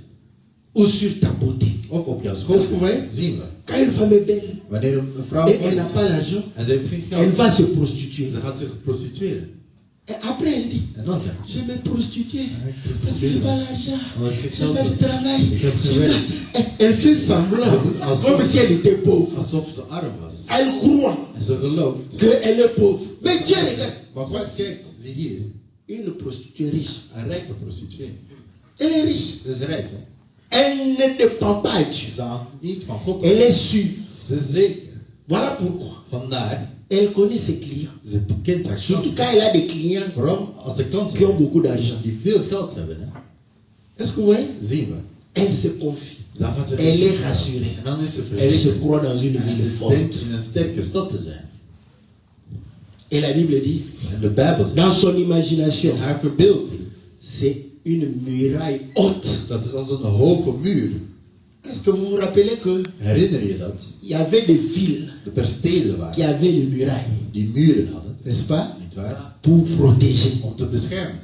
ou sur ta beauté. of op jouw Est-ce que vous school. voyez? Zien we. Quand une femme est belle Wanneer een vrouw et mooi elle n'a is pas l'argent, en ze heeft geen elle geld, va se prostituer. ze gaat zich prostitueren. Et après, elle dit, En dan zegt je ze, vais me prostituer ik parce que je n'ai prostitueer pas me. l'argent. Want ik heb Je geld fais le niet. travail. Ik heb Je gewerkt. vais- Elle fait semblant comme si elle était pauvre. Alsof ze arm was. Elle croit En ze gelooft. qu'elle est pauvre. Mais Dieu regarde. Maar God kijkt, zie hier, Une prostituée riche. een rijke prostituee. Elle est riche. Ze is rijk, hè? Elle ne dépend pas à Dieu. Ze houdt niet van God. Elle est sûre. Ze is zeker. Voilà pourquoi. Vandaar, Elle connaît ses clients. ze kent haar Surtout klanten. quand elle a des clients Vooral als ze klanten qui ont hebben, beaucoup d'argent. die veel geld hebben, hè? Est-ce que vous voyez? Zien we. Elle se confie. Dan gaat ze Elle est rassurée. En dan is ze Elle se verzekerd. croit dans une En ville ze forte. denkt in een sterke stad te zijn. Et la Bible dit, En de Bijbel zegt, dans son imagination, in haar verbeelding, c'est une muraille haute. dat is als een hoge muur. Est-ce que vous vous rappelez qu'il Herinner je dat? y avait des villes Dat er steden qui waren avaient des murailles, die muren hadden, n'est-ce pas? niet waar? Pour protéger. Om te beschermen.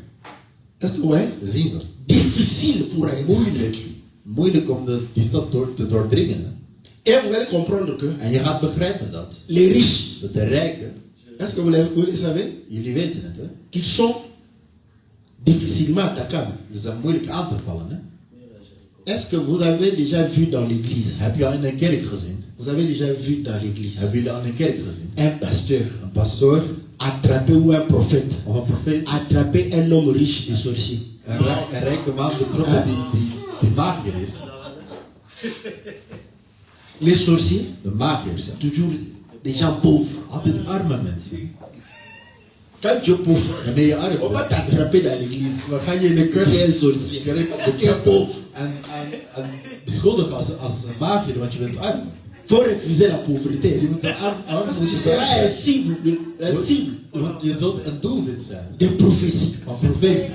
Est-ce que vous voyez? Dat zien we. Difficile pour un Moeilijk. Moeilijk om die stad te doordringen. Hè? Et vous allez comprendre que En je gaat begrijpen dat. les riches, Dat de rijken, est-ce que vous le savez? jullie weten het, hè? Qu'ils sont difficilement attaquables. Ze zijn moeilijk aan te vallen, hè? Est-ce que vous avez déjà vu dans l'église? Heb je al in een kerk gezien? Vous avez déjà vu dans l'église Hebben jullie al in een kerk gezien? un pasteur Een pastoor attraper ou un prophète of een profeet, attraper un homme riche des sorciers? een rijke man betrokken die magier is. Les sorciers, De magiërs, hè? toujours des gens pauvres. Altijd arme mensen. Quand tu es pauvre, Wanneer je arm on va bent, t'attraper dans l'église. dan ga je in de Tu es un kerk sorcier. Tu es betrappen pauvre. en beschuldigen als een magier, want je bent arm. Faut refuser la pauvreté. Je moet arm Parce que tu zijn. seras un cible, un cible Want je zult een doelwit zijn des prophéties. van profetie.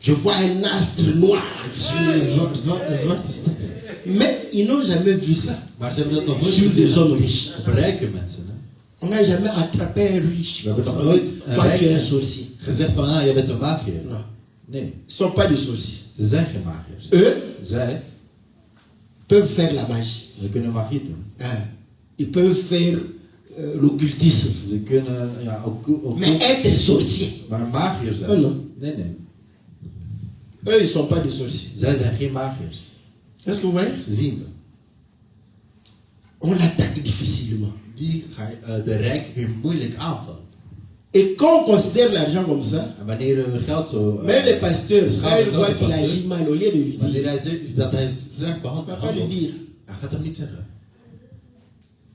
Je vois un astre noir sur les Een hommes. zwarte ster. Mais ils n'ont jamais vu ça Maar ze hebben dat nog nooit sur des gezien hommes riches. op rijke mensen. Hè? On n'a jamais attrapé un riche. We hebben nog nooit een Toi, tu es un rijke sorcier. gezegd van, jij bent een magier. Non. Nee, Ils ne sont pas des sorciers. ze zijn geen magiërs. Eux Zij, peuvent faire la magie. ze kunnen magie doen. Hein. Ils peuvent faire l'occultisme. Ze kunnen, ja, ook Mais être sorcier, maar magiërs zijn. Oh, non. Nee. eux, ils ne sont pas des sorciers. Zij zijn geen magiërs. Est-ce que vous voyez? Zien we. On l'attaque difficilement. De rijken kun je moeilijk aanvallen. Et quand on considère l'argent comme ça, En wanneer we geld zo... même les pasteurs, quand ils voient qu'il pasteur, agit mal, au lieu de lui wanneer dire, hij zegt is dat hij slecht il ne va behandeld pas lui wordt, dire. hij gaat hem niet zeggen.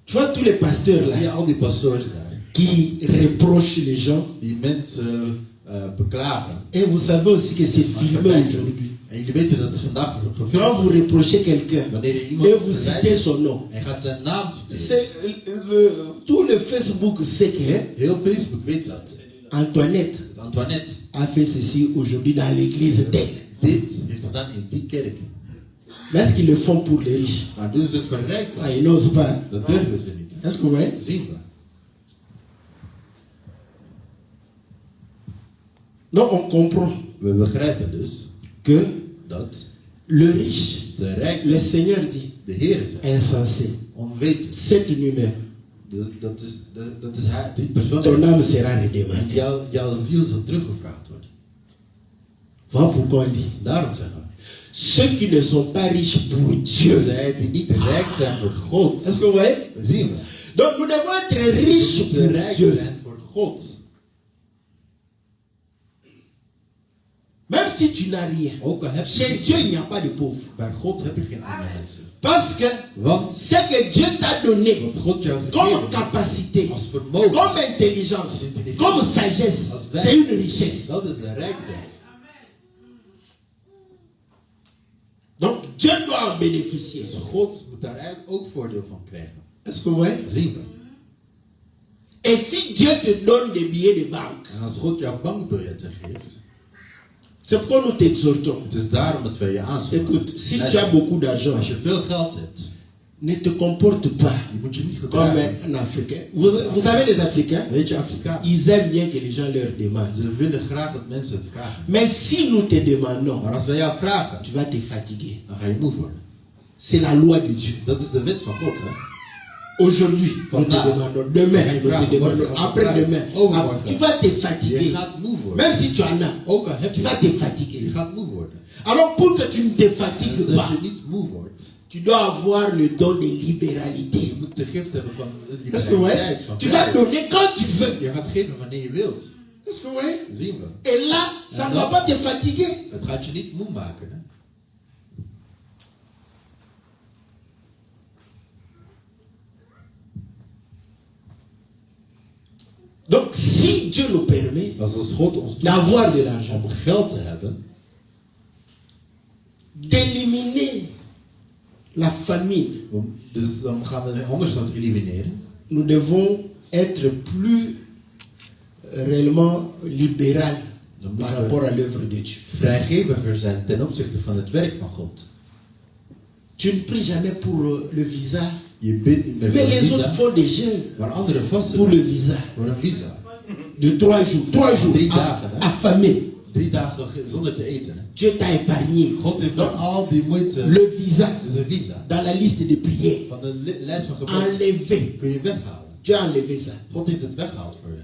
Tu vois tous les pasteurs Zie je là al die pastoors daar, qui reprochent les gens. die mensen beklagen. Et vous savez aussi que c'est filmé aujourd'hui. En jullie weten dat het vandaag Quand gefilmd vous wordt. reprochez quelqu'un Wanneer je iemand et vous citez verwijt son nom, en gaat zijn naam citeren. c'est tout le Facebook sait que Heel Facebook weet dat. Antoinette Antoinette, a fait ceci aujourd'hui dans l'église telle. dit heeft gedaan in die kerk. Mais est-ce qu'ils le font pour les riches? Maar doen ze het voor rijken? Ah, ils n'osent pas. Dat durven ze niet. Est-ce que vous voyez? Zien we. Donc on comprend We begrijpen dus que dat le riche, de rijken, le Seigneur dit, de Heer zijn, insensé, onwetend. cette numéro, Dat is hij, die persoon. ton âme sera En redemandée. jouw ziel zal teruggevraagd worden. Voilà pourquoi on dit. Daarom zeggen we. Ceux qui ne sont pas riches pour Dieu. Zij die niet rijk zijn voor God. Est-ce que vous voyez? Zien we. Donc nous devons être riches We moeten pour rijk Dieu. zijn voor God. Même si tu n'as rien. Ook al heb Chez je Dieu, il n'y a pas de pauvres. bij God heb je geen arme mensen. Parce que Want ce que Dieu t'a donné wat God jou comme gegeven capacité, als vermogen, comme intelligence, comme sagesse, c'est une richesse. dat is een rijkdom. Donc Dieu doit en bénéficier. Dus God moet daar eigenlijk ook voordeel van krijgen. Est-ce que vous voyez? Zien we. Et si Dieu te donne des billets de banque, En als God jou bankbiljetten geeft, c'est pourquoi nous t'exhortons. het is daarom dat wij je aanspreken. Écoute, si tu as beaucoup d'argent, Als je veel geld hebt, ne te comporte pas je moet je niet comme gedragen. un Africain. Vous savez, les Africains, Weet je, Afrikaan, ils aiment bien que les gens leur demandent. ze willen graag dat mensen het vragen. Mais si nous te demandons, Maar als wij jou vragen, tu vas te fatiguer. dan ga je moe worden. C'est la loi de Dieu. Dat is de wet van God, hè? Aujourd'hui, nous te Vandaag. demandons. Demain, nous te demandons. Après-demain. Overmorgen. Tu vas te Je fatiguer. gaat moe worden. Même si tu en as, Ook al heb tu je vas te je fatiguer. gaat moe worden. Alors pour que tu ne te En fatigues zodat pas, je niet moe wordt, tu dois avoir le don de je libéralité. moet de gift hebben van die Est-ce que vous voyez? vrijheid, van Tu vas vrijheid. donner quand tu veux. Je gaat geven wanneer je wilt. Est-ce que vous voyez? Zien we. Et là, ça ne va pas te fatiguer. Het gaat je niet moe maken, hè? Donc si Dieu nous permet Als God ons d'avoir de toestaat l'argent, om geld te hebben, d'éliminer la famine, dus dan gaan we de hongersnood elimineren. nous devons être plus réellement libéral Dan par moeten rapport we à l'œuvre de Dieu. vrijgeviger zijn ten opzichte van het werk van God. Tu ne pries jamais pour le visa, Je bidt niet meer mais voor een les autres visa, font des jeûnes maar anderen vasten pour le visa voor een visa. de 3 jours, 3 jours, 3 dagen, hè? affamé. 3 dagen zonder te eten. Hè? Dieu t'a épargné God heeft dan al die moeite, le visa dus een visa, dans la liste de prières. van de lijst van gebed, Enlevé. kun je weghalen. Dieu a enlevé ça. God heeft het weggehaald voor je.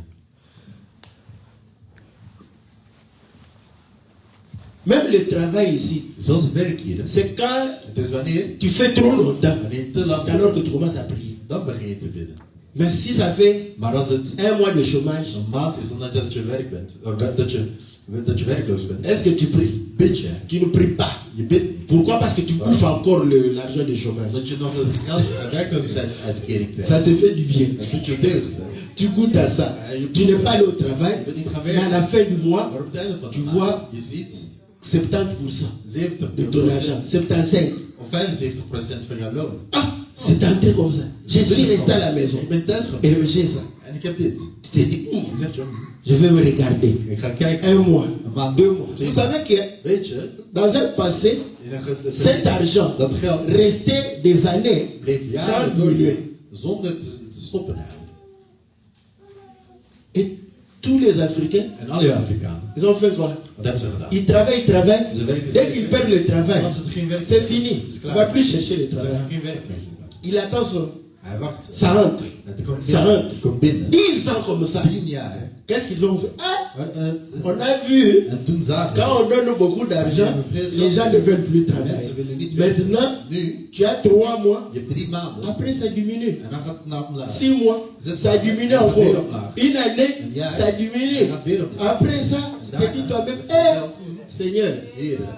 Même le travail ici, Zoals het werk hier. Hè? c'est quand Het is wanneer, tu fais trop longtemps, wanneer je te lang alors que tu commences à prier. dan begin je te bidden. Mais si ça fait Maar als het un mois de chômage, een maand is zonder dat je werk bent, of dat je werkloos bent, est-ce que tu pries? bid je. Tu ne pries pas. Je bidt niet. Pourquoi? Parce que tu bouffes encore l'argent de chômage. Omdat je nog een werkloosheidsuitkering Ça krijgt. te fait du bien. Dat doet je deugd. Hè? Tu goûtes à ça. Tu n'es pas allé au travail, Je bent niet gaan mais à la werken. fin du mois, Maar op het einde van de tu maand, vois je ziet 70% 70% de ton argent. 75%. of 75% van jouw loon. Ah, c'est entré comme ça. Je suis resté à la maison. Ik ben thuis geweest. Et j'ai ça. En ik heb dit. Tu t'es dit, Je zegt, joh, je vais me regarder. ik ga kijken. Un mois, Een maand. 2 mois. Twee Vous maanden. savez que Weet je, dans un passé, cet argent dat geld restait des années bleef sans jaren door diminuer. je zonder te stoppen eigenlijk. Et tous les Africains, En al je Afrikanen, ils ont fait quoi? wat hebben ze gedaan? Ils travaillent. Ze werken Dès qu'ils perdent le travail, Als ze geen werk c'est hebben, fini. is het On ne klaar. va plus chercher le Ze travail. gaan geen werk meer zoeken. Il attend son. Hij wacht. Ça rentre. Het komt Ça binnen. rentre. Het komt binnen. 10 ans comme ça. 10 jaar. Hè. Qu'est-ce qu'ils ont fait? Ah, Maar, on a vu, en toen zagen quand ze, on donne beaucoup d'argent, les gens ne veulent plus travailler. mensen willen niet werken. Maintenant, Nu, tu as 3 mois, je hebt 3 maanden. après ça diminue. En dan gaat het naar omlaag. 6 mois, ça diminue encore. Une année, ça diminue. Après ça, tu te dis toi-même, Seigneur, Heren,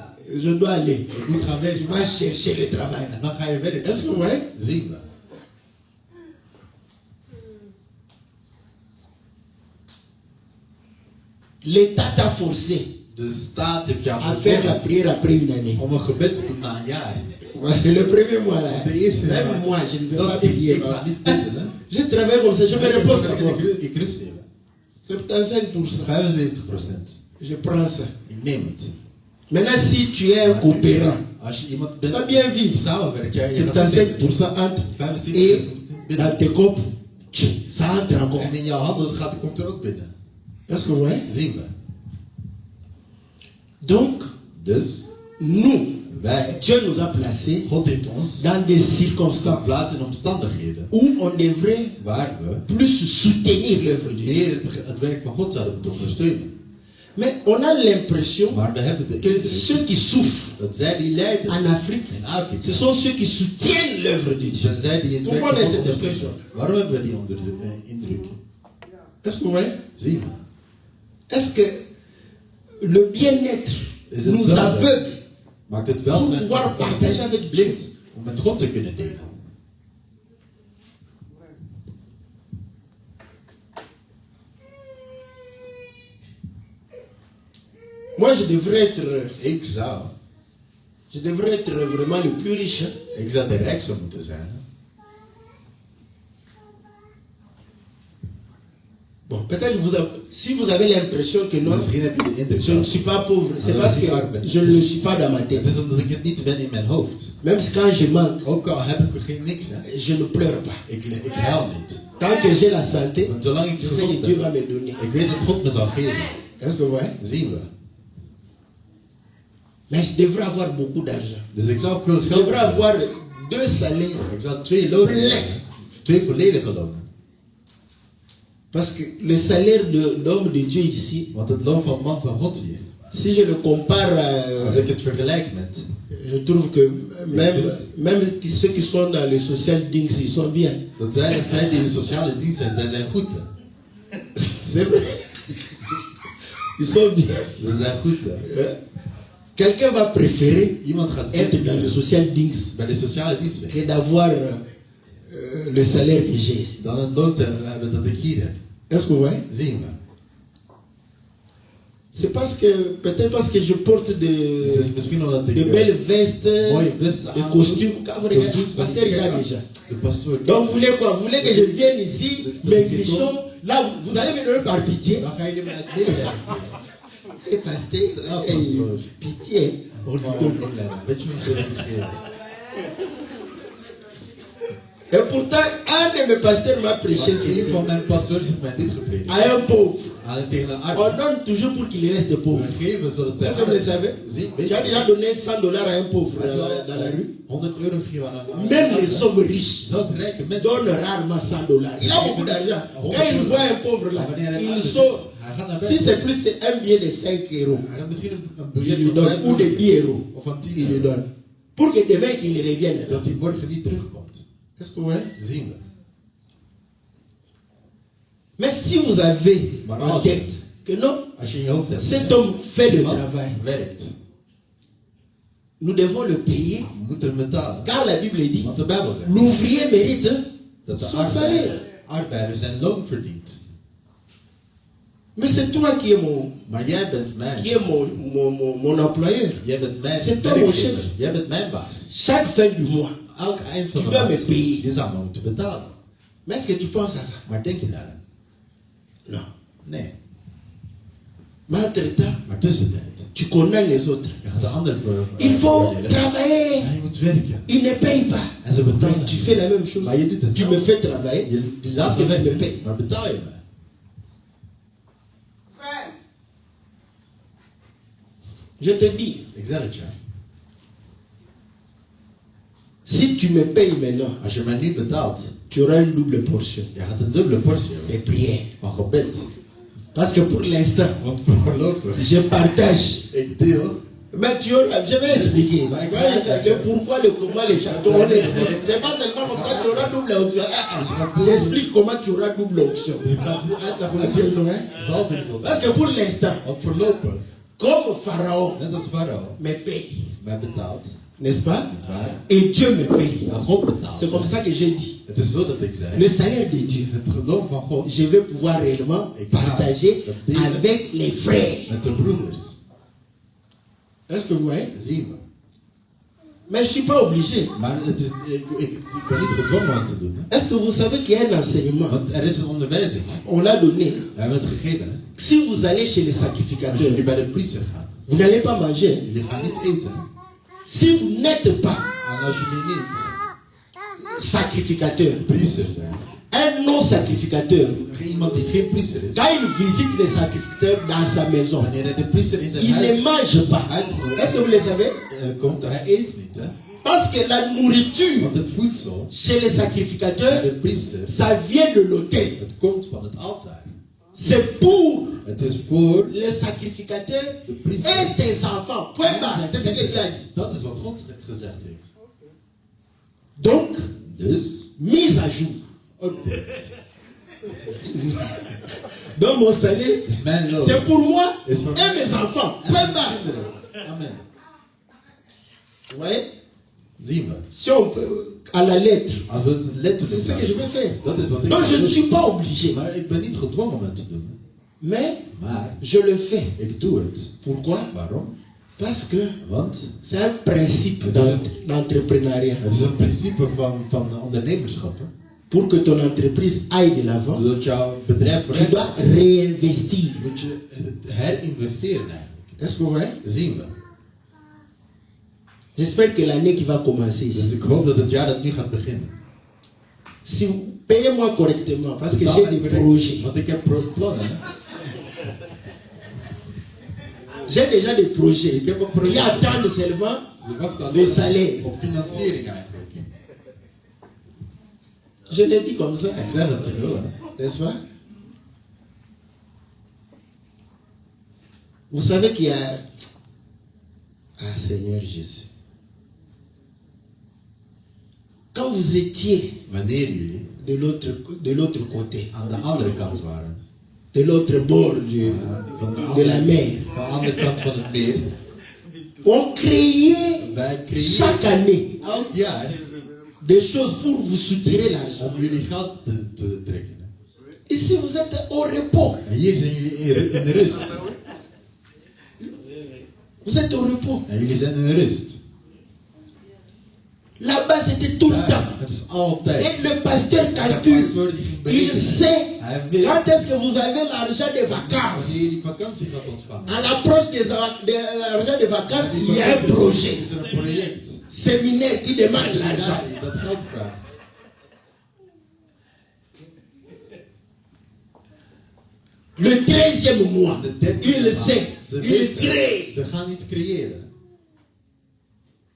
je dois aller. je moet gaan Je werken. vais chercher le travail. En dan ga je werken. Est-ce que vous voyez? Zien we. L'État t'a forcé De staat heeft jou à faire la gedwongen prière après une année. om een gebed te doen na een jaar. C'est le premier mois là. De eerste Même maand. moi, je ne vais Zelfs pas ik prier. ga niet bidden. Hè. Je travaille comme ça, je me repose d'abord. Ik rust even. 75%. 75%. Je prends ça. Ik neem het. Maintenant, si tu es un coopérant, Als je iemand Tu bent vas bien vivre. samenwerkt, jij 75% entre. 75% Et binnen. dans tes copes, ça entre encore. En in jouw handels komt er ook binnen. Est-ce que vous voyez? Zien we. Donc, Dus, nous, wij, Dieu nous a placés God heeft ons dans des circonstances geplaatst in omstandigheden où on devrait waar we plus soutenir l'œuvre de Dieu. meer het werk van God zouden moeten ondersteunen. Mais on a l'impression Maar we hebben de que indruk ceux qui souffrent dat zij die lijden en Afrique, in Afrika, ce sont ceux qui soutiennent l'œuvre de Dieu. zijn zij die het werk Pourquoi van on a God cette ondersteunen. impression? Waarom hebben we die indruk? Est-ce que vous voyez? Zien we. Est-ce que le bien-être Is het nous wel aveugle Maakt het wel pour met pouvoir partager avec Dieu? blind om met God te kunnen delen. Moi, je devrais être vraiment le plus riche. Ik zou de rijkste moeten zijn. Bon, peut-être si vous avez l'impression que non, Misschien heb je de indruk. je ne suis pas pauvre, c'est parce que je ne le suis pas dans ma Het tête. is omdat ik het niet ben in mijn hoofd. Même si quand je manque, Ook al heb ik geen niks, hè. je ne pleure pas. Ik huil niet. Tant que j'ai la santé, Want zolang ik je sais que gezond Dieu ben, va me donner. ik weet dat God me zal geven. Est-ce que vous voyez? Zien we. Mais je devrais avoir beaucoup d'argent. Dus ik zou veel Je geld devrais hebben. avoir 2 salaires. Ik zou 2 lonen hebben. 2 volledige lonen. Parce que le salaire de l'homme de Dieu ici, Want het loon van man van God hier, si je le compare, als ik het vergelijk met, je trouve que même ceux qui sont dans le social dings, ils sont bien. dat zij die in de sociale dienst zijn, zij zijn goed. Hè. C'est vrai. Ils sont bien. Ze zijn goed. Hè. Quelqu'un va préférer Iemand gaat être dans le social dings bij de sociale dienst weg, que d'avoir le salaire que j'ai ici. dan het loon te hebben dat ik hier heb. Est-ce que vous voyez? Zien we. C'est peut-être parce que je porte Het de is misschien omdat ik belles vestes, mooie vesten des aan costumes. Quand vous regardez, Kostuums van pasteur die regarde kerk. déjà. De pastoor. Donc vous voulez quoi? Vous voulez que je vienne ici, mes grichons, là vous allez me donner par pitié. Dan ga je me uit medelijden. Et pasteur, Ah, hey, pasteur. pitié. On lui donne. Weet je wat ik zeg? Et pourtant, un de mes pasteurs m'a prêché Een ceci. van mijn pastoors heeft mij dit gepredikt. À un pauvre. Tegen een On arm. donne toujours pour qu'il reste pauvre. We geven zodat Est-ce que vous le savez? Zie, J'ai weet je, déjà donné $100 à un pauvre dans la rue. 100 euro geven aan een Même les hommes riches Zelfs rijke mensen donnent rarement $100. Il a beaucoup d'argent. Quand il voit un pauvre là, il saute. Si c'est plus, c'est un billet de 5 euros. Hij gaat misschien een Il biljet lui van donne. 5 Ou de 10 euros. of van 10 Il lui euro. donne. Pour que demain qu'il revienne. Dat hij morgen niet terugkomt. Est-ce que vous voyez? Zien we. Mais si vous avez Maar en als tête que non, Als je in je hoofd hebt. cet homme fait le iemand travail, werkt. nous devons le payer. We moeten hem betalen. Car la Bible dit, Want de Bijbel zegt l'ouvrier mérite dat de son salaire. arbeider zijn loon verdient. Mais c'est toi qui es Maar jij bent qui est mon employeur. Jij bent mijn C'est toi mon werkgever. chef. Jij bent mijn baas. Chaque fin du mois, Elk eind van Tu de dois maand. me payer. Je zou me moeten betalen. mais est-ce que tu penses à ça? Maar denk je daaraan? Non. Nee. Mais entre-temps, Maar tussentijd. tu condamnes les autres. Je gaat de ander voor. Il faut veroordelen. travailler. Ja, je moet werken. Il ne paye pas. En ze betalen. Mais tu fais la même chose. Maar je doet het Tu wel. me fais travailler. Je laat Parce que me tu me werken. payes. Maar betaal je me? Je te dis, Ik zeg het je. si tu me payes maintenant, Als je mij niet betaalt, tu auras une double portion je gaat een dubbele portie de hebben. prière. Van gebed. Parce que pour l'instant, Want voorlopig. je partage. Ik deel. Mais tu auras, je vais expliquer. Le pourquoi, le comment, les châteaux, on explique. C'est pas seulement comme ça que tu auras double onction. J'explique comment tu auras double onction. Je kan ze uitleggen hoe het zit. Zalving zult. Parce que pour l'instant, Want voorlopig. comme Pharaon Net als Farao. me paye, Mij betaalt. n'est-ce pas? Niet waar? Et Dieu me paye. En God betaalt. C'est comme ça que j'ai dit. Het is zo dat ik zei. Le salaire de Dieu, Het loon van God. je vais pouvoir réellement partager avec les frères. Met de broeders. Est-ce que vous voyez? Zien we. Mais je ne suis pas obligé. Maar het is, ik ben niet gedwongen om te doen. Hè. Est-ce que vous savez qu'il y a un enseignement? Want er is een onderwijzing. Hè. On l'a donné. We hebben het gegeven. Hè. Si vous allez chez les Als jullie sacrificateurs, bij de priester gaan. vous n'allez pas manger. Jullie gaan niet eten. Hè. Si vous n'êtes pas En als jullie niet sacrificateur, priester zijn, un non-sacrificateur, iemand die geen priester is, quand il visite les sacrificateurs dans sa maison, wanneer hij de priester in zijn il huis ne mange pas. Est-ce que vous le savez? Komt, hij eet niet, hè? Parce que la nourriture Want het voedsel chez les bij sacrificateurs, de priester, ça vient de l'autel. het komt van het altaar. C'est pour Het is voor les sacrificateurs de priester. et ses enfants. Point barre. C'est ce que Dieu a dit. Dat is wat God gezegd heeft. Donc, Dus, mise à jour. ook dit. Dans mon salaire, Is mijn loon. c'est pour moi Is voor et mes enfants. en Point mijn barre. kinderen. Amen. Vous voyez? Zien we. Si on peut, à la lettre, Als we het letterlijk c'est ce que je vais faire. dat is wat ik Donc, ga je ne doen. suis pas obligé. Maar ik ben niet gedwongen om het te doen. Mais, Maar je le fais. ik doe het. Pourquoi? Waarom? Parce que Want c'est un principe d'entrepreneuriat. het is een principe van ondernemerschap. Hè? Pour que ton entreprise aille de l'avant, Zodat jouw bedrijf tu vooruit dois gaat, réinvestir. moet je herinvesteren eigenlijk. Est-ce que vous voyez? Zien we. J'espère que l'année qui va commencer Dus ici, ik hoop dat het jaar dat nu gaat beginnen. si vous payez-moi correctement, parce que Betaal j'ai mij des correct, projets. Want ik heb plannen. Hè? J'ai déjà des projets Ik heb een qui project. attendent seulement Ze wachten le alleen salaire. op financiering eigenlijk. Je l'ai dit comme ça, Ik zeg dat wel, hè. n'est-ce pas? Vous savez qu'il y a... Ah Seigneur Jésus. Quand vous étiez Wanneer jullie de l'autre côté, aan de andere kant waren. de l'autre bord Van de la mer, Van de andere kant van het meer. on créait Wij creëren chaque année elk jaar des choses pour vous soutirer l'argent. om jullie geld te trekken. Hè. Ici, vous êtes au repos. En hier zijn jullie in de rust. Vous êtes au repos. En jullie zijn in de rust. Là-bas, c'était tout le Ja, temps. het is altijd. Et le pasteur De calcule. pastoor die ging Il berekenen. sait Hij weet quand est-ce que vous avez l'argent des wanneer vacances. je die vakantie gaat ontvangen. À l'approche de l'argent des vacances, il y a un projet. Is er een project. Séminaire qui demande l'argent. Ja, dat geld vraagt. Le 13e mois, De 13e il maand. sait. Ze Il weten, crée. ze gaan iets creëren.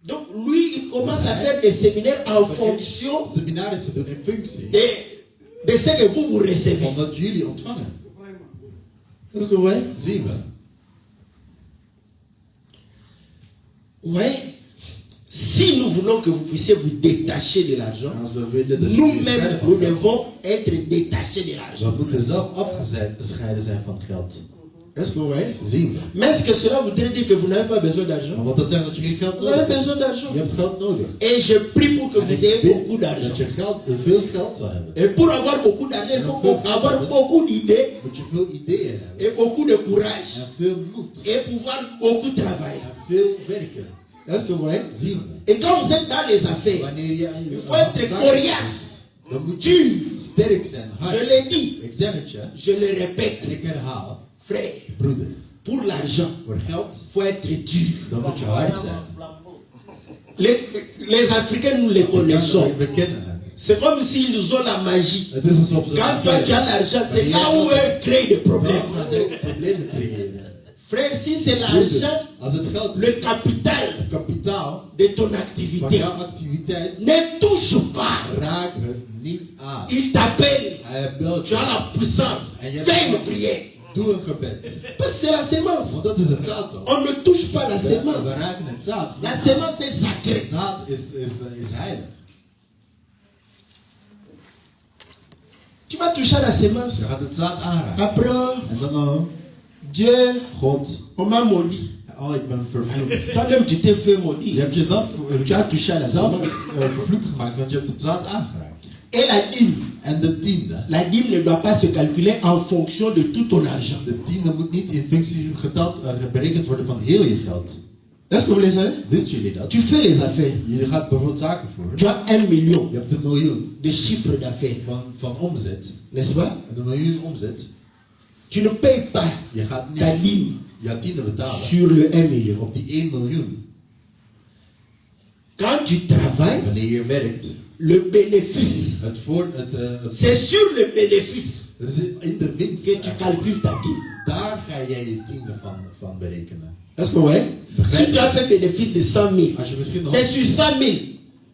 Donc lui, il commence à faire des séminaires en fonction Seminarissen doen in functie de ce que vous recevez. van wat jullie ontvangen. Vous voyez? Zien we. Vous voyez? Si nous voulons que vous puissiez vous détacher de l'argent, En als we willen dat jullie nous-mêmes, scheiden nous van geld, devons être détachés de l'argent. we moeten zelf afgescheiden zijn van geld. Est-ce que vous voyez? Zien we. Mais est-ce que cela voudrait dire que vous n'avez pas besoin Maar d'argent? wat dat zegt dat je geen geld Vous avez nodig hebt. besoin d'argent. Je hebt geld nodig. Et je prie pour que En vous ik ayez bid beaucoup d'argent. dat je veel geld zal hebben. Et pour avoir beaucoup d'argent, il faut avoir beaucoup d'idées Moet je veel ideeën hebben. et beaucoup de courage. En veel moed. Et pouvoir beaucoup travailler. En veel werken. Est-ce que vous voyez? Zien we. Et quand vous êtes dans les affaires, Wanneer je il faut être coriace, dan moet je dur. sterk zijn, Je hard. l'ai dit, Ik zeg het je. je le répète, En ik herhaal. frère, Broeder. pour l'argent, Voor geld, il faut être dur. dan moet je hard zijn. Les Africains, nous les connaissons. We kennen hen. C'est comme s'ils ont la magie. Het is alsof ze... Quand toi tu as l'argent, c'est là où ils créent des problèmes. Dan gaan ze problemen creëren. Frère, si c'est l'argent, Broeder, als het geld le capital het kapitaal de ton van activité, jouw activiteit, ne touche pas. raak het niet aan. Il t'appelle, Hij belt tu as je. la puissance. Fais une prière. Doe een gebed. Parce que c'est la sémence. Want dat is het zaad toch? On ne touche pas la We sémence. raken het zaad. La sémence est sacrée. Het zaad is heilig. Tu vas toucher à la sémence. Je gaat het zaad aanraken. Après, En dan Dieu, God. on m'a maudit. Oh, ik ben vervloekt. Toi-même, tu t'es fait Je maudire. hebt jezelf Tu as touché à la zelf sémence. vervloekt gemaakt, want je hebt het zaad aangeraakt. Et la dîme. En de tiende. La dîme ne doit pas se calculer en fonction de tout ton argent. De tiende moet niet in functie berekend worden van heel je geld. Est-ce que vous le savez? Wisten jullie dat? Tu fais les affaires. Je gaat bijvoorbeeld zaken voeren. Tu as 1 million Je hebt 1 miljoen de chiffre d'affaires. van omzet. N'est-ce pas? En 1 miljoen omzet. Tu ne payes pas Je gaat ta niet dîme je tiende betalen sur le 1 million. op die 1 miljoen. Quand tu travailles, Wanneer je werkt, le bénéfice, c'est sur le bénéfice dat is in de winst. que tu calcules ta dîme. Daar ga jij je tiende van berekenen. Est-ce que ouais? Si tu as fait bénéfice de 100 000, Als je misschien nog... c'est sur 100 000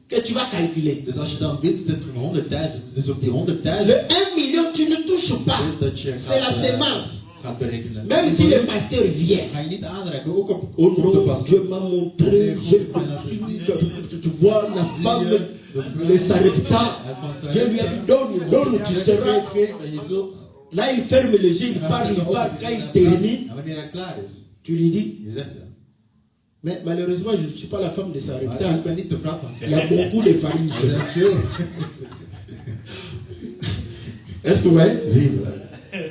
que tu vas calculer. Dus als je dan winst hebt van 100.000, dus op die 100.000 Le 1 million, tu ne touches pas. dat je C'est la sémence. gaat berekenen. Même si le pasteur vient. Ga je niet aanraken, ook op Oh de non, pastor. Dieu m'a montré, tu vois la femme de Sarepta, Dieu lui a dit donne, tu seras. Là il ferme les yeux, il parle, quand il termine, En wanneer hij klaar is, tu lui dis, je zegt hem. mais malheureusement je ne suis pas la femme de Maar Sarepta, ik ben niet de vrouw van il y a beaucoup de farine. Er zijn veel. Est-ce que vous voyez? Zie je.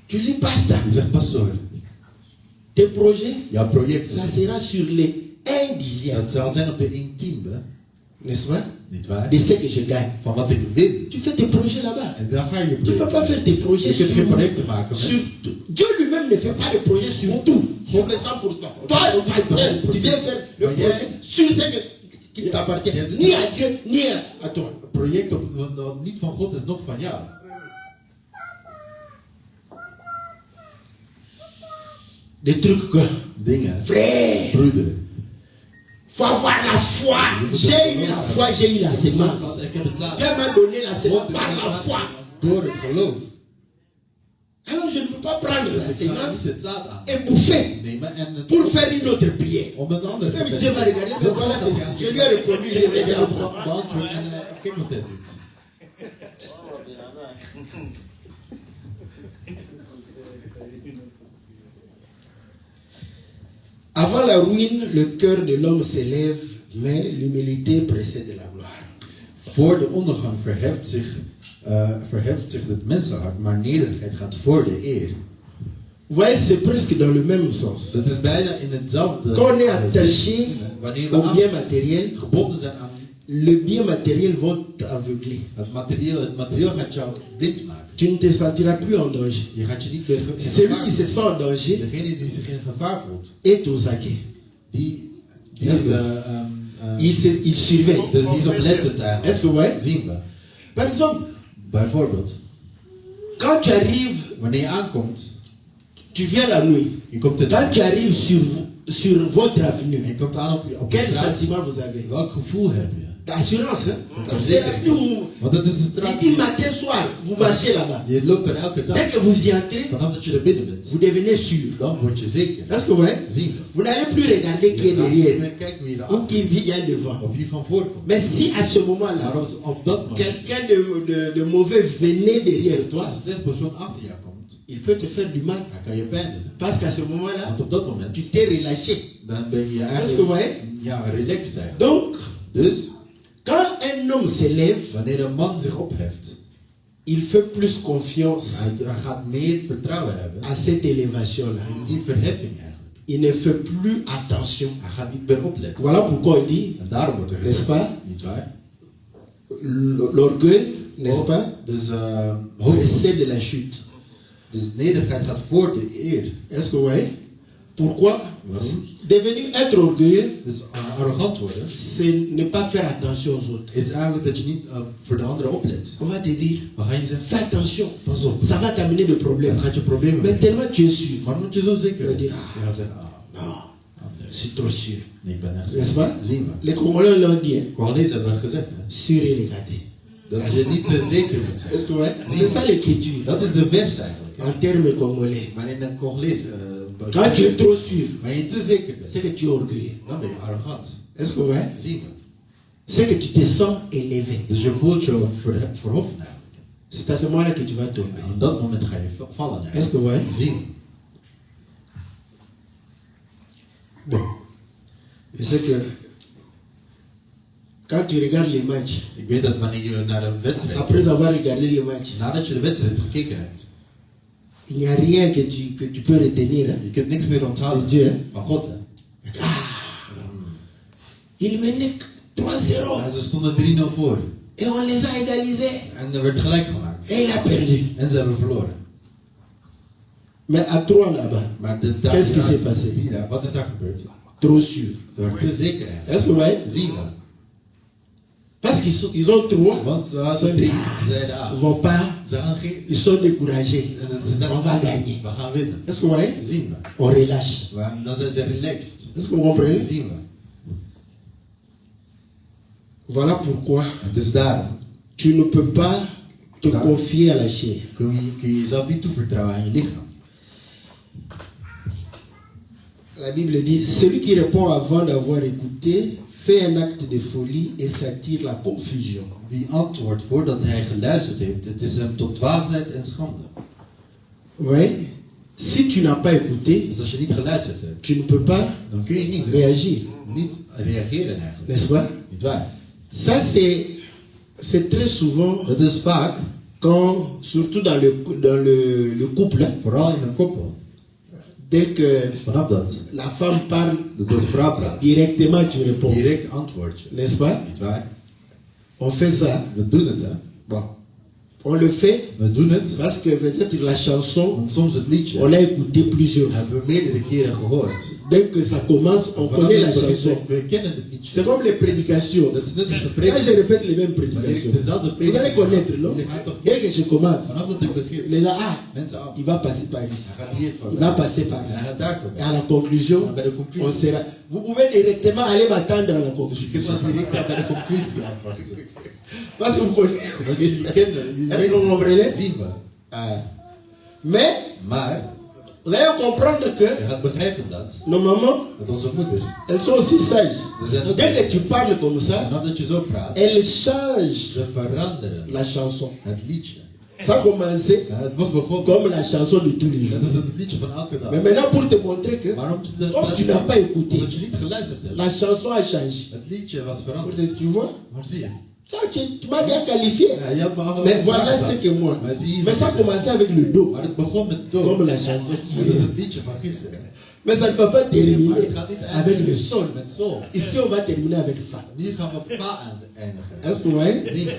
Tu dis basta, Je zegt pastor, tes projets, jouw project, ça sera sur les 1 dixième, dat zal zijn op de 1/10, n'est-ce pas? niet waar? De ce que je gagne. Van wat ik win. Tu fais tes projets là-bas. En dan ga je Tu ne peux pas faire tes projets Je sur kunt geen projecten maken. sur tout. Dieu lui-même ne fait pas de projet sur tout, sur les 100%. Toi, tu viens faire le projet sur ce qui t'appartient, ni à Dieu, ni à toi. Een project niet van God is nog van jou. Des trucs que, Dingen, frère, broeder. faut avoir la foi. J'ai eu la foi, j'ai eu la sémence. Ik heb het zaad. Dieu m'a donné la sémence par la foi. Door het geloof. Alors je ne veux pas prendre la Ik ga sémence niet het zaad aan et bouffer nemen en het pour faire une autre prière. om een andere Même Dieu m'a regardé, mais voilà, je lui ai répondu, je lui ai dit, beantwoord en kijk wat hij doet. Avant la ruine, le cœur de l'homme s'élève, mais l'humilité précède la gloire. Voor de ondergang verheft zich het mensenhart, maar nederigheid gaat voor de eer. Vous voyez, c'est presque dans le même sens. Dat is bijna in hetzelfde. Quand on est attaché Wanneer we au bien matériel, gebonden zijn aan le bien matériel va t'aveugler. het materieel gaat jou blind maken. Tu ne te sentiras plus en danger. Je gaat je niet meer in Celui gevaar qui se voelen. sent en danger Degene die zich in gevaar voelt, est aux aguets. die Est-ce is, que- Il surveille. dus die is op letten Est-ce eigenlijk. que vous voyez? Zien we. Par exemple, Bijvoorbeeld, quand tu arrives, wanneer je aankomt, tu viens la nuit. je komt het Quand tu arrives sur votre en avenue, je komt aan op je quel straat. sentiment vous avez? Welk gevoel heb je? D'assurance, hein? C'est l'avenue où, Want dat is de straat. midi, matin, soir, vous marchez là-bas. Je loopt er elke dag. Dès que vous y entrez, Vanaf dat je er binnen bent, vous devenez sûr. dan word je zeker. Est-ce que vous voyez? Zien we. Vous n'allez plus regarder qui est derrière Kijk wie er ou aan qui vient devant. of wie van voor komt. Mais si à ce Maar moment-là, als op dat moment quelqu'un de mauvais venait derrière toi, een slecht persoon achter jou komt, il peut te faire du mal. dan kan je pijn doen. Parce qu'à ce moment-là, Want op dat moment, tu t'es relâché. dan ben je Est-ce que vous voyez? eigenlijk relaxed eigenlijk. Donc, Dus, quand un homme s'élève, wanneer een man zich opheft, il fait plus confiance hij gaat meer vertrouwen hebben à cette élévation-là. in die verheffing eigenlijk. Il ne fait plus attention. Hij gaat niet meer opletten. Voilà pourquoi on dit, En daarom wordt er n'est-ce gezegd, pas? niet waar? L'orgueil, n'est-ce pas, Dus hoofd. précède la chute. Dus nederigheid gaat voor de eer. Est-ce que vous voyez? Pourquoi? Waarom? Devenir être orgueilleux, Dus arrogant worden c'est ne pas faire attention aux autres. is eigenlijk dat je niet voor de anderen oplet. On va te dire, Wat ga je zeggen? fais attention, Pas op. ça va t'amener des problèmes. Dat gaat je problemen Mais met. tellement tu es sûr. Maar moet je zo zeker Je zijn? dit, Je gaat zeggen, Non, nee. je suis trop sûr. Nee, ik ben echt N'est-ce zeker. pas? Zien we. Les Congolais l'ont dit, hein, Congolese hebben dat gezegd. Hè? sûr et regardé. Dat je niet te zeker moet zijn. Est-ce que vous voyez? C'est ça l'écriture, Dat is de vers eigenlijk. en termes congolais. Maar in een Congolees, Quand tu es trop sûr, maar je te zeker bent, c'est que tu es orgueilleux. dan ben je arrogant. Est-ce que vous voyez? Zien we. C'est que tu te sens élevé. Dus je voelt je verhoffen eigenlijk. C'est à ce moment-là que tu vas tomber. En op dat moment ga je vallen Est-ce eigenlijk. que vous voyez? Zien we. Bon. Je sais que quand tu regardes les matchs, Ik weet dat wanneer je naar een wedstrijd, après avoir regardé les matchs, nadat je de wedstrijd gekeken hebt, il n'y a rien que tu peux retenir. Hein? je kunt niks meer onthouden Dieu, hè? van God. Hè? Il menait 3-0 En ze stonden 3-0 voor. et on les a égalisés En er werd gelijk gemaakt. et il a perdu. En ze hebben verloren. Mais à 3 là-bas, Maar de Qu'est-ce qui s'est passé? Ja, wat is daar gebeurd? trop sûrs. Ze waren te zeker eigenlijk. Est-ce que vous voyez? Zien we. Parce ils ont trop, Want ze hadden 3. Ze zeiden, ils vont pas, ze gaan geen... ils sont découragés. Ze zeggen, On va gagner. we gaan winnen. Est-ce que vous voyez? Zien we. On relâche. Dan zijn ze relaxed. Est-ce que vous comprenez? Zien we. Voilà pourquoi Het is daarom. tu ne peux pas te confier à la chair. Kun je jezelf niet toevertrouwen aan je lichaam. La Bible dit, celui qui répond avant d'avoir écouté fait un acte de folie et s'attire la confusion. Wie antwoordt voordat hij geluisterd heeft, het is hem tot dwaasheid en schande. Oui. Si tu n'as pas écouté, Dus als je niet geluisterd hebt, tu ne peux pas dan kun je niet reageren eigenlijk. N'est-ce pas? Niet waar? Ça, c'est très souvent, Dat is vaak, quand, surtout dans le couple, vooral in een koppel, dès que vanaf dat la femme parle, de vrouw praat, directement tu réponds. direct antwoord je. N'est-ce pas? Niet waar? On fait ça. We doen het, hè? Bon. On le fait We doen het, parce que peut-être la chanson, want soms het liedje on l'a écouté plusieurs fois. hebben we meerdere keren gehoord. Dès que ça commence, on connaît la chanson. We kennen het liedje. C'est comme les prédications. Dat is net als de Quand predik. je répète les mêmes prédications, Dezelfde vous predik. allez connaître, non? Jullie gaan toch Dès que je commence, vanaf dat ik begin. les gens, ah, Mensen af. il va passer par ici. Hij gaat hier Il voorbij. va passer par En hij là. gaat daar Et voorbij. à la conclusion, En bij de conclusie. on sera. Vous pouvez directement aller m'attendre à la Je conclusion. kunt dan direct bij de conclusie aanpassen. Parce que vous connaissez. Want jullie kennen, jullie Est-ce que vous comprenez? weten, zien we. Ah. Mais, Maar, vous allez comprendre je que gaat begrijpen dat, nos mamans, dat onze moeders, elles sont aussi sages. ze zijn ook, Dès que tu parles comme ça, vanaf dat je zo praat, elles changent ze veranderen la chanson. het liedje. Ça a commencé Het was begonnen, comme la chanson de tous les jours. dat is het liedje van elke dag. Mais maintenant, pour te montrer que, Maar om te comme tu n'as pas écouté, omdat je niet geluisterd hebt, la chanson a changé. het liedje was veranderd. Tu vois? Maar zie je, Ça, tu m'as bien qualifié. ja, je had me al Mais voilà gevraagd. ce que moi. Maar zie je, Mais ça a commencé avec le do, maar het begon met do. comme la chanson. Dat is het liedje van gisteren. Mais ça ne peut pas Maar terminer het gaat niet avec le eindigen sol. met sol. Ici, on va terminer avec fa. Nu gaan we op fa eindigen. Est-ce que vous voyez? Zien we.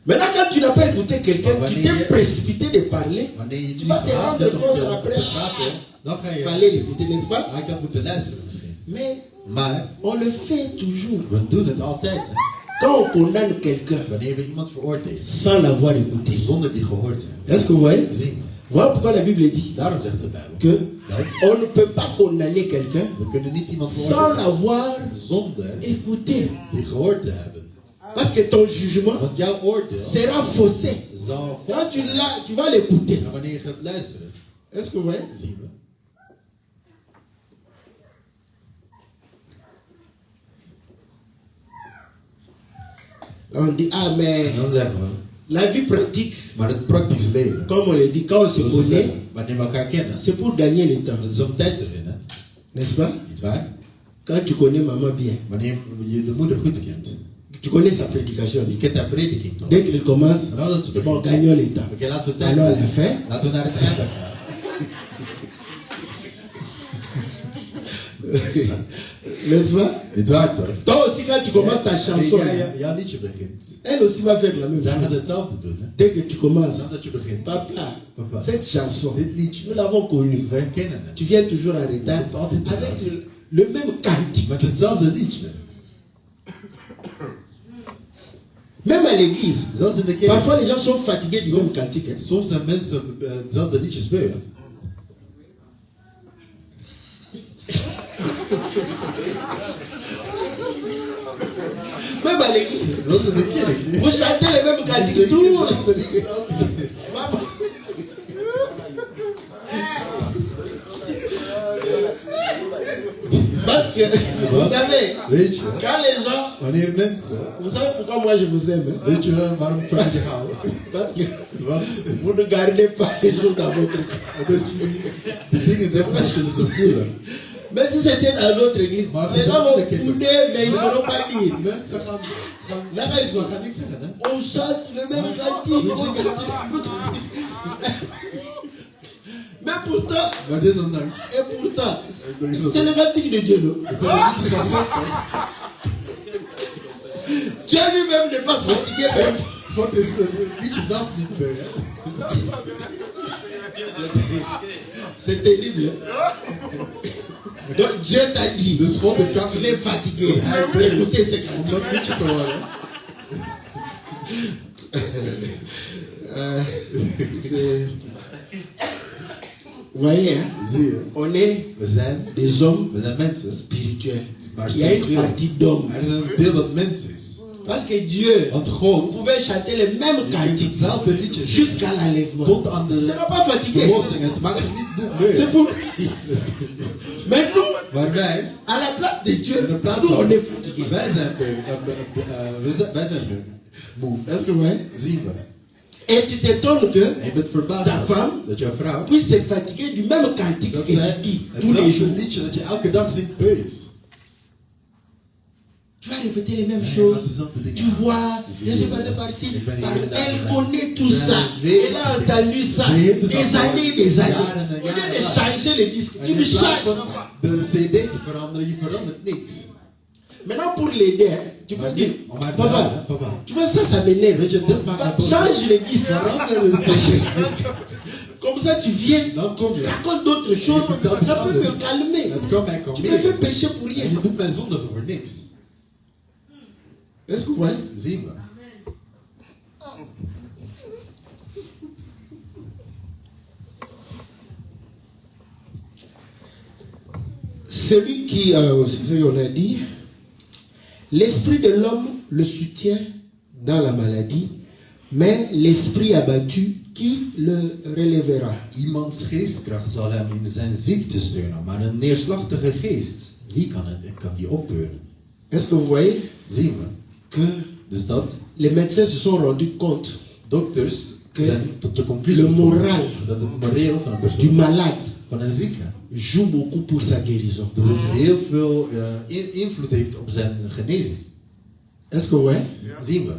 Maintenant, quand tu n'as pas écouté quelqu'un, Maar tu wanneer t'es je- précipité de parler, Wanneer je tu niet vas te gehaast rendre bent om compte te après. praten, dan ga Il je... fallait l'écouter, n'est-ce pas? Hij kan moeten luisteren misschien. Mais Maar on le fait toujours. we doen het altijd. Hè. Quand on condamne quelqu'un Wanneer we iemand veroordelen, sans l'avoir écouté. zonder die gehoord te hebben. Est-ce que vous voyez? Zien we. Voilà pourquoi la Bible dit Daarom zegt de Bijbel que dat on ne peut pas condamner quelqu'un we kunnen niet iemand sans veroordelen l'avoir zonder écouté. die gehoord te hebben. Parce que ton jugement Want jouw oordeel sera faussé. zal Quand tu vas l'écouter. En wanneer je gaat luisteren, Est-ce que vous voyez? zien we. On dit, ah mais En dan zeggen we, la vie pratique, maar het praktisch leven, comme on le dit, quand on se zoals we connaît, zeggen, wanneer we elkaar kennen, c'est pour gagner le temps. dat is om tijd te winnen, N'est-ce pas? niet waar? Quand tu connais maman bien, Wanneer je de moeder goed kent, tu connais sa prédication. je kent haar prediking toch? Dès qu'il commence, En als dat ze bon, begint, gagnons le temps. oké, laten we tijd Alors à la winnen. fin, Laten we naar het einde gaan. n'est-ce pas? Niet waar toch? Toi aussi, quand tu commences ta chanson, Jouw liedje begint. elle aussi va faire la même Zij gaat chose. hetzelfde doen, hè? Dès que tu commences, Dan dat je begint. papa, Papa, cette chanson, dit liedje, nous l'avons connue. wij kennen het. Tu viens toujours en retard avec le même cantique. Met hetzelfde liedje. Même à l'église. Zelfs in de kerk. Parfois, les gens sont fatigués du même cantique. Hein. Soms zijn mensen hetzelfde liedje spelen. Même à l'église. Zelfs in de kerk. Vous chantez les mêmes cantiques. Tout. Papa. Parce que, vous savez, Weet je, quand les gens, wanneer mensen, vous savez pourquoi moi je vous aime, hein? weet je waarom ik van je hou? Parce que Want vous ne gardez pas les choses dans votre cœur. dat jullie de dingen zeggen als je het voelen. Mais si c'était dans notre église, les gens vont couder, mais ils ne sauront pas dire. Mensen gaan niks zeggen, hè? On chante le même cantique. Mais pourtant, Maar desondanks, et pourtant, c'est le cantique de Dieu, non? het zijn liedjes van God, hè? Dieu lui-même n'est pas fatigué. God is het liedje zelf niet meer, hè? C'est terrible. Donc Dieu t'a dit, Dus God heeft jou il est fatigué. Hij Écoutez ce qu'il om dat liedje te horen. Vous voyez, hein? Zie je, On est we zijn des hommes mensen. spirituels. Maar Il y a une spiritueel. partie d'hommes. Er is een deel dat mens is. Parce que Dieu, Want vous God pouvez chanter les mêmes heeft cantiques hetzelfde liedje jusqu'à l'enlèvement. tot aan Ça ne de va pas fatiguer. verlossing. Het maakt het niet moe. C'est pour. Mais nous, Maar wij, à la place de Dieu, in de plaats nous on van, est fatigués. wij zijn moe. Est-ce que vous voyez? Zien we. Et tu t'étonnes que En je bent verbaasd ta femme dat jouw vrouw puisse se fatiguer du même cantique dat que zij tu dis tous les jours. hetzelfde liedje dat je elke dag zingt beu is. Tu vas répéter les mêmes Nee, choses. dat is dezelfde dingen. Tu vois, Zie je je. suis passé par ici. Ik ben hier Par- inderdaad Elle geweest. connaît tout Zij ça. weet Elle a het. entendu ça. Ze heeft het Des al années, des jaren années. en Au lieu jaren de lang. changer les disques, En tu in me plaats changes. van de cd te veranderen, je verandert niks. Maintenant, pour l'aider, hein, tu peux Maar dire, niet om haar te papa, helpen, papa. tu vois ça m'énerve. Weet je, dit maakt me boos. Change les disques. Verander de cd. Comme ça, tu viens, Dan kom je. raconte d'autres choses. Je vertelt iets Ça peut me anders. calmer. Het kan mij Tu me fais kalmeren. pécher pour rien. En je doet mij zondigen voor niks. Est-ce que vous voyez? Zien we. Celui qui, c'est ce qu'on a dit, l'esprit de l'homme le soutient dans la maladie, mais l'esprit abattu, qui le relèvera? Iemands geestkracht zal hem in zijn ziekte steunen, maar een neerslachtige geest, wie kan die opbeuren? Est-ce que vous voyez Zien we. que Dus dat les médecins se sont rendus compte dokters Que zijn tot de conclusie le gekomen moral dat het moreel van een du persoon, malade van een zieke, joue beaucoup pour sa guérison. dat het heel veel invloed heeft op zijn genezing. Est-ce que vous voyez? Zien we.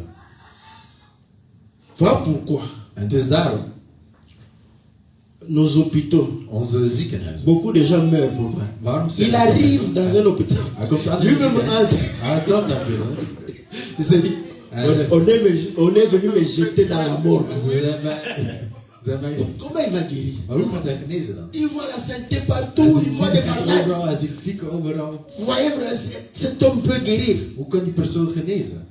Voilà pourquoi En het is daarom, nos hôpitaux, onze ziekenhuizen. beaucoup de gens meurent pour ça. Waarom Il arrive dans un hôpital. Hij komt aan Lui-même entre. Hij had zelf naar binnen. Il se dit, on est venu me jeter dans la mort. Zijn wij, Comment il va guérir? maar hoe gaat hij genezen dan? Il voit la sainteté Hij partout, il ziet voit des zieken malades. overal, hij ziet zieken overal. Vous voyez, frère, cet homme peut guérir. Hoe kan die persoon genezen?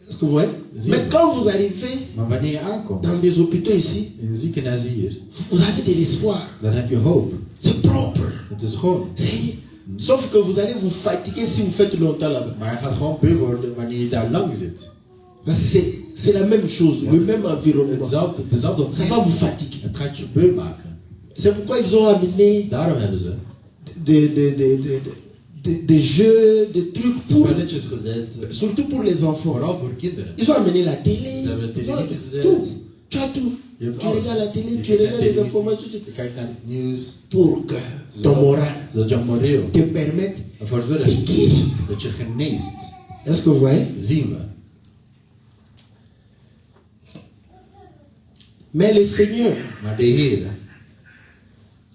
Est-ce que vous voyez? Mais quand vous arrivez Maar wanneer je aankomt dans des hôpitaux ici, in een ziekenhuis hier, vous avez de l'espoir. dan heb je hoop. C'est propre. Het is schoon. Sauf que vous allez vous fatiguer si vous faites longtemps là-bas. Maar je gaat gewoon beu worden wanneer je daar lang zit. Parce que c'est la même chose, le même environnement. Dezelfde Ça va vous fatiguer. Het gaat je beu maken. C'est pourquoi ils ont amené Daarom hebben ze des jeux, des trucs pour, spelletjes gezet. surtout pour les enfants. Vooral voor kinderen. Ils ont amené la télé. Ze hebben ils ont televisie gezet. tout. Tu as tout. Je hebt Tu alles. regardes la télé, Je tu kijkt naar regardes les televisie, informations. je kijkt naar het nieuws. Pour que ton moral Zodat jouw moreel te permette ervoor de zorgt guérir. dat je geneest. Est-ce que vous voyez? Zien we. Mais le Seigneur, Maar de Heer,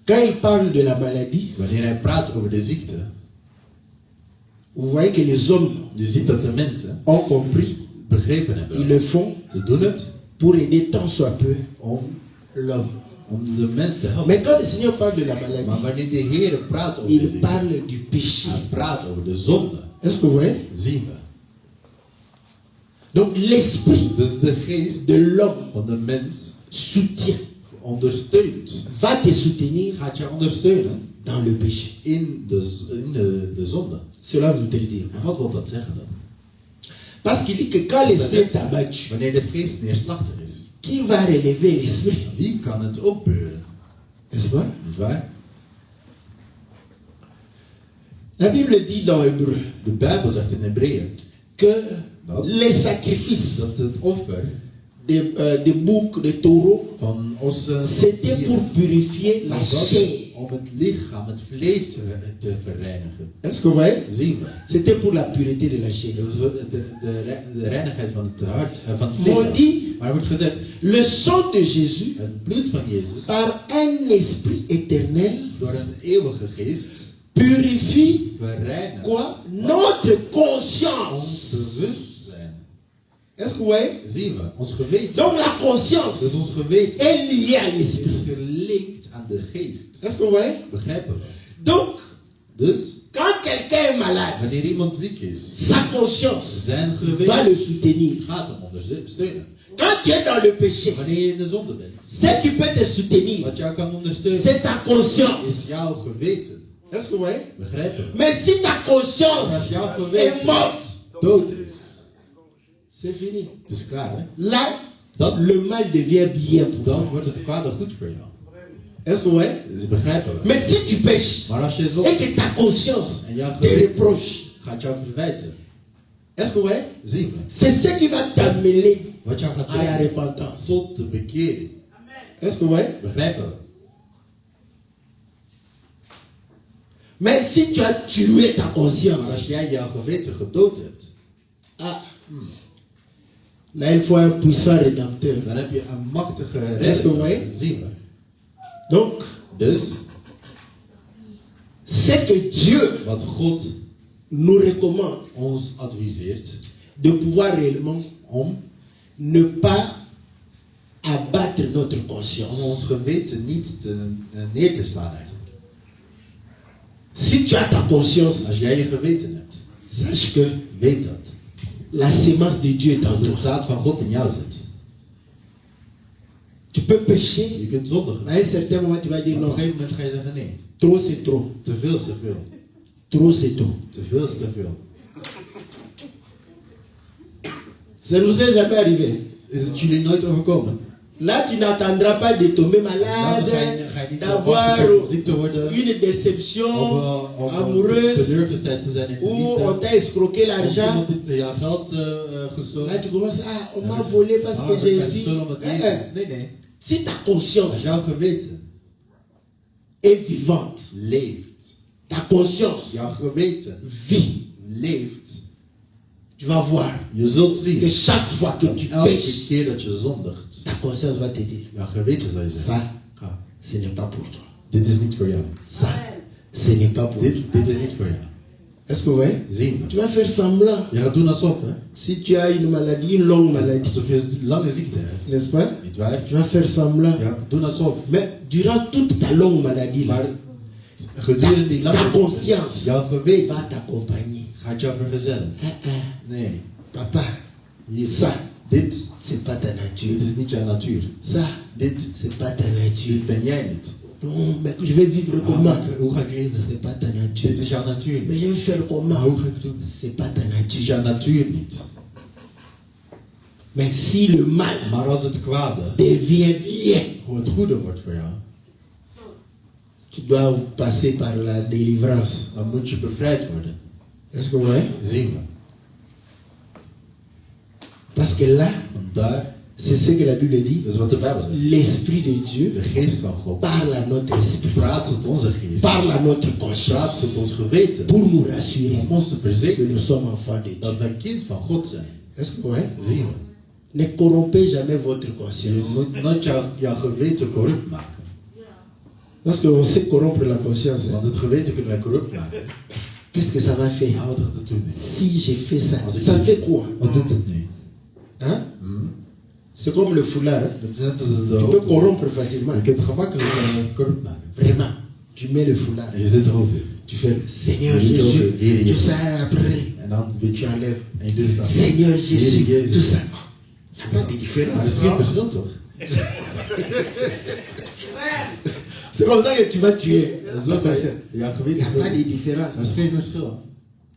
quand il parle de la maladie, wanneer hij praat over de ziekte, vous voyez que les hommes je ziet dat de mensen ont compris, begrepen ils hebben. le font Ze doen het pour aider tant soit peu om l'homme. de mens te helpen. Mais quand le Seigneur parle de la Maar maladie, wanneer de Heer praat over de il ziekte, parle du péché. hij praat over de zonde, Est-ce que vous voyez? zien we. Donc l'esprit Dus de geest de l'homme van de mens soutient, ondersteunt, va te soutenir gaat je ondersteunen dans le péché. in de zonde. Cela veut dire. En wat wil dat zeggen dan? Parce qu'il dit que quand l'esprit est abattu, Wanneer de geest neerslachtig is, qui va relever l'esprit? wie kan het opbeuren? N'est-ce pas? Niet waar? La Bible dit dans Hébreu De Bijbel zegt in Hebreeën que Wat? les sacrifices dat het offer des boucs, des taureaux, van ossen, c'était pour purifier la dat chair. om het lichaam, het vlees te verreinigen. Est-ce que vous voyez? Zien we. C'était pour la pureté de la chair. Dus de reinigheid van het hart, van het On vlees. dit, Maar er wordt gezegd, le sang de Jésus, het bloed van Jezus, par un esprit éternel, door een eeuwige geest, purifie verreinigt quoi? Notre ons conscience. bewustzijn. Est-ce que vous voyez? Zien we, ons geweten. Donc la conscience Dus ons geweten est liée à is l'esprit. gelinkt aan de geest. Est-ce que vous voyez? Begrijpen we? Donc, Dus, quand quelqu'un est malade, wanneer iemand ziek is, sa conscience zijn va geweten le soutenir. gaat hem ondersteunen. Quand tu es dans le péché, Wanneer je in de zonde bent, ce qui peut te soutenir, wat jou kan ondersteunen, c'est ta conscience. is jouw geweten. Est-ce que vous voyez? Begrijpen we? Mais si ta conscience Als jouw est geweten morte, dood is, c'est fini. het is klaar, hè? Là, Dan, le mal devient bien pour dan toi. wordt het kwade goed voor jou. Est-ce que vous voyez? Dus begrijpen we. Mais si tu pêches Maar als je et zonde que ta conscience en jouw te geweten reproche, gaat jou verwijten, est-ce que vous voyez? zien we. C'est ce qui va t'amener Wat jou gaat à la brengen repentance. tot de bekering. Est-ce que vous voyez? Begrijpen we. Mais si tu as tué ta Maar conscience, als jij jouw geweten gedood hebt, ah, là il faut un puissant rédempteur. dan heb je een machtige Est-ce que vous voyez? redder. Zien we. Donc, Dus, c'est que Dieu wat God nous recommande ons adviseert, de pouvoir réellement om ne pas abattre notre om conscience. ons geweten niet neer te slaan eigenlijk. Si tu as ta conscience, Als jij je geweten hebt, sache que weet dat. la sémence de Dieu est en Dat het toi. zaad van God in jou zit. Tu peux pécher, Je kunt zondigen. mais à un certain moment tu vas dire Maar op non, een gegeven moment ga je zeggen nee. trop c'est trop, Te veel is te veel. trop c'est trop. Te veel is te veel. Ça ne nous est jamais arrivé. Is het jullie nooit overkomen? Là tu n'attendras pas de tomber Dan malade, ga je niet d'avoir wachten om ziek te worden. une déception Of amoureuse teleurgesteld te zijn in de où on liefde. t'a escroqué Of l'argent. iemand die jouw geld Là gestolen. tu commences, ah on m'a volé parce que ik j'ai ben su. gestolen omdat Eh, Jezus. Nee, nee. Si ta Als conscience jouw geweten est vivante, leeft, ta conscience jouw geweten vit, leeft, tu vas voir je zult que zien, chaque fois que tu elke pêches, keer dat je zondigt, ta conscience va te dire, jouw geweten zal je zeggen, ça, ga, ce n'est pas pour toi. dit is niet voor jou. Ça, ce n'est pas pour toi. Dit is niet voor jou. Est-ce que vous voyez? Zien Tu we. vas faire semblant. Je gaat doen alsof, hè. Si tu as une maladie, une longue maladie, Alsof je een lange ziekte hebt. n'est-ce pas? Niet waar? Tu vas faire semblant. Je gaat doen alsof. Mais durant toute ta longue maladie, là, Maar gedurende die ta lange ziekte, conscience jouw geweten va t'accompagner. gaat jou vergezellen. Nee. Papa, Hier, ça, dit c'est pas ta nature. is niet jouw natuur. Ça, Dit c'est pas ta nature. ben jij niet. Non, mais je vais vivre Ah, comment? maar hoe ga ik leven? C'est pas ta nature. Dit is jouw natuur Mais niet. je vais faire Maar comment? hoe ga ik doen? C'est pas ta Dit is nature. jouw natuur niet. Mais si le mal Maar als het kwade, devient bien, hoe het goede wordt voor jou, tu dois passer par la délivrance. dan moet je bevrijd worden. Est-ce que vous voyez? Zien we. Parce que là, Want daar, c'est ce que la Bible dit. dat is wat de Bijbel zegt. L'Esprit de Dieu De geest van God parle à notre esprit, praat tot onze geest. parle à notre Praat conscience tot ons geweten. pour nous rassurer Om ons te que verzekeren nous sommes enfants de Dieu. dat wij kind van God zijn. Est-ce que vous voyez? Zien we. Ne corrompez jamais votre Je conscience. moet nooit jouw geweten corrupt maken. Parce qu'on sait corrompre la conscience. Want het geweten kunnen wij corrupt maken. Qu'est-ce que ça va faire? Maar wat gaat het doen? Si j'ai fait ça, Als ik ça dit- fait quoi? Wat doet het nu? Hein? C'est comme le foulard. Hein? Dat is net als Tu de peux hoofd. corrompre facilement. Je kunt het gemakkelijk corrupt maken. Vraiment. Tu mets le foulard. En je zit erop. Tu fais Seigneur Je doet Jésus. het, Heer Tout Jezus. ça après. En dan weet Tu je. enlèves. En je doet het dan. Seigneur Jésus. Heer Jezus. Tout ça. Il n'y a pas de Maar er différence. is geen verschil toch? C'est comme ça que tu vas tuer. Dat is la ook bij personne. jouw Il geweten. n'y a pas de Er différence. is geen verschil.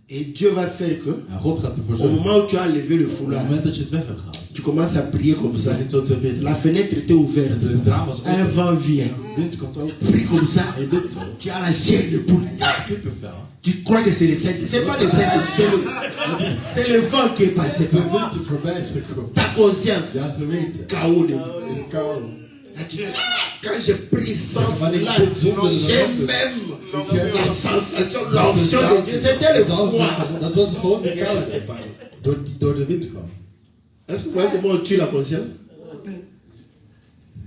Et Dieu va faire que, En God gaat ervoor au zorgen. moment où tu as enlevé le Op het foulard, moment dat je het weg hebt gehaald. tu commences à prier comme Je ça. begint zo te bidden. La fenêtre était ouverte. De raam was Un open. vent vient. Wind komt ook. Prie comme ça. En je bidt zo. Tu as la chair de poule. Ja, kippenvel. Tu crois que c'est le Saint-Esprit. C'est pas le Saint-Esprit. C'est le vent qui est passé. De wind er voorbij is gekomen. Ta conscience. Jouw geweten Chaos de is koud. Là, tu fais, quand je prie sans Maar die cela, komt zonder de j'ai lampe. même Ik heb la sensation, l'onction de Dieu. C'était le froid. Dat was gewoon de kou. Door de wind kwam. Est-ce que vous voyez comment on tue la conscience?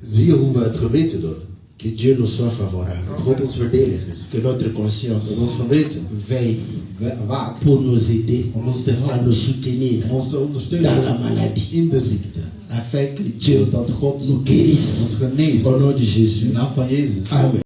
Zie je hoe we het geweten doen? Que Dieu nous soit favorable. Dat God ons verdedig is. Que notre conscience Dat ons geweten veille waakt pour nous aider, om ons te à helpen, nous soutenir om ons te ondersteunen dans la maladie, in de ziekte. afin que Dieu Dat God nous guérisse. ons geneest. Au nom de Jésus. In de naam van Jezus. Amen.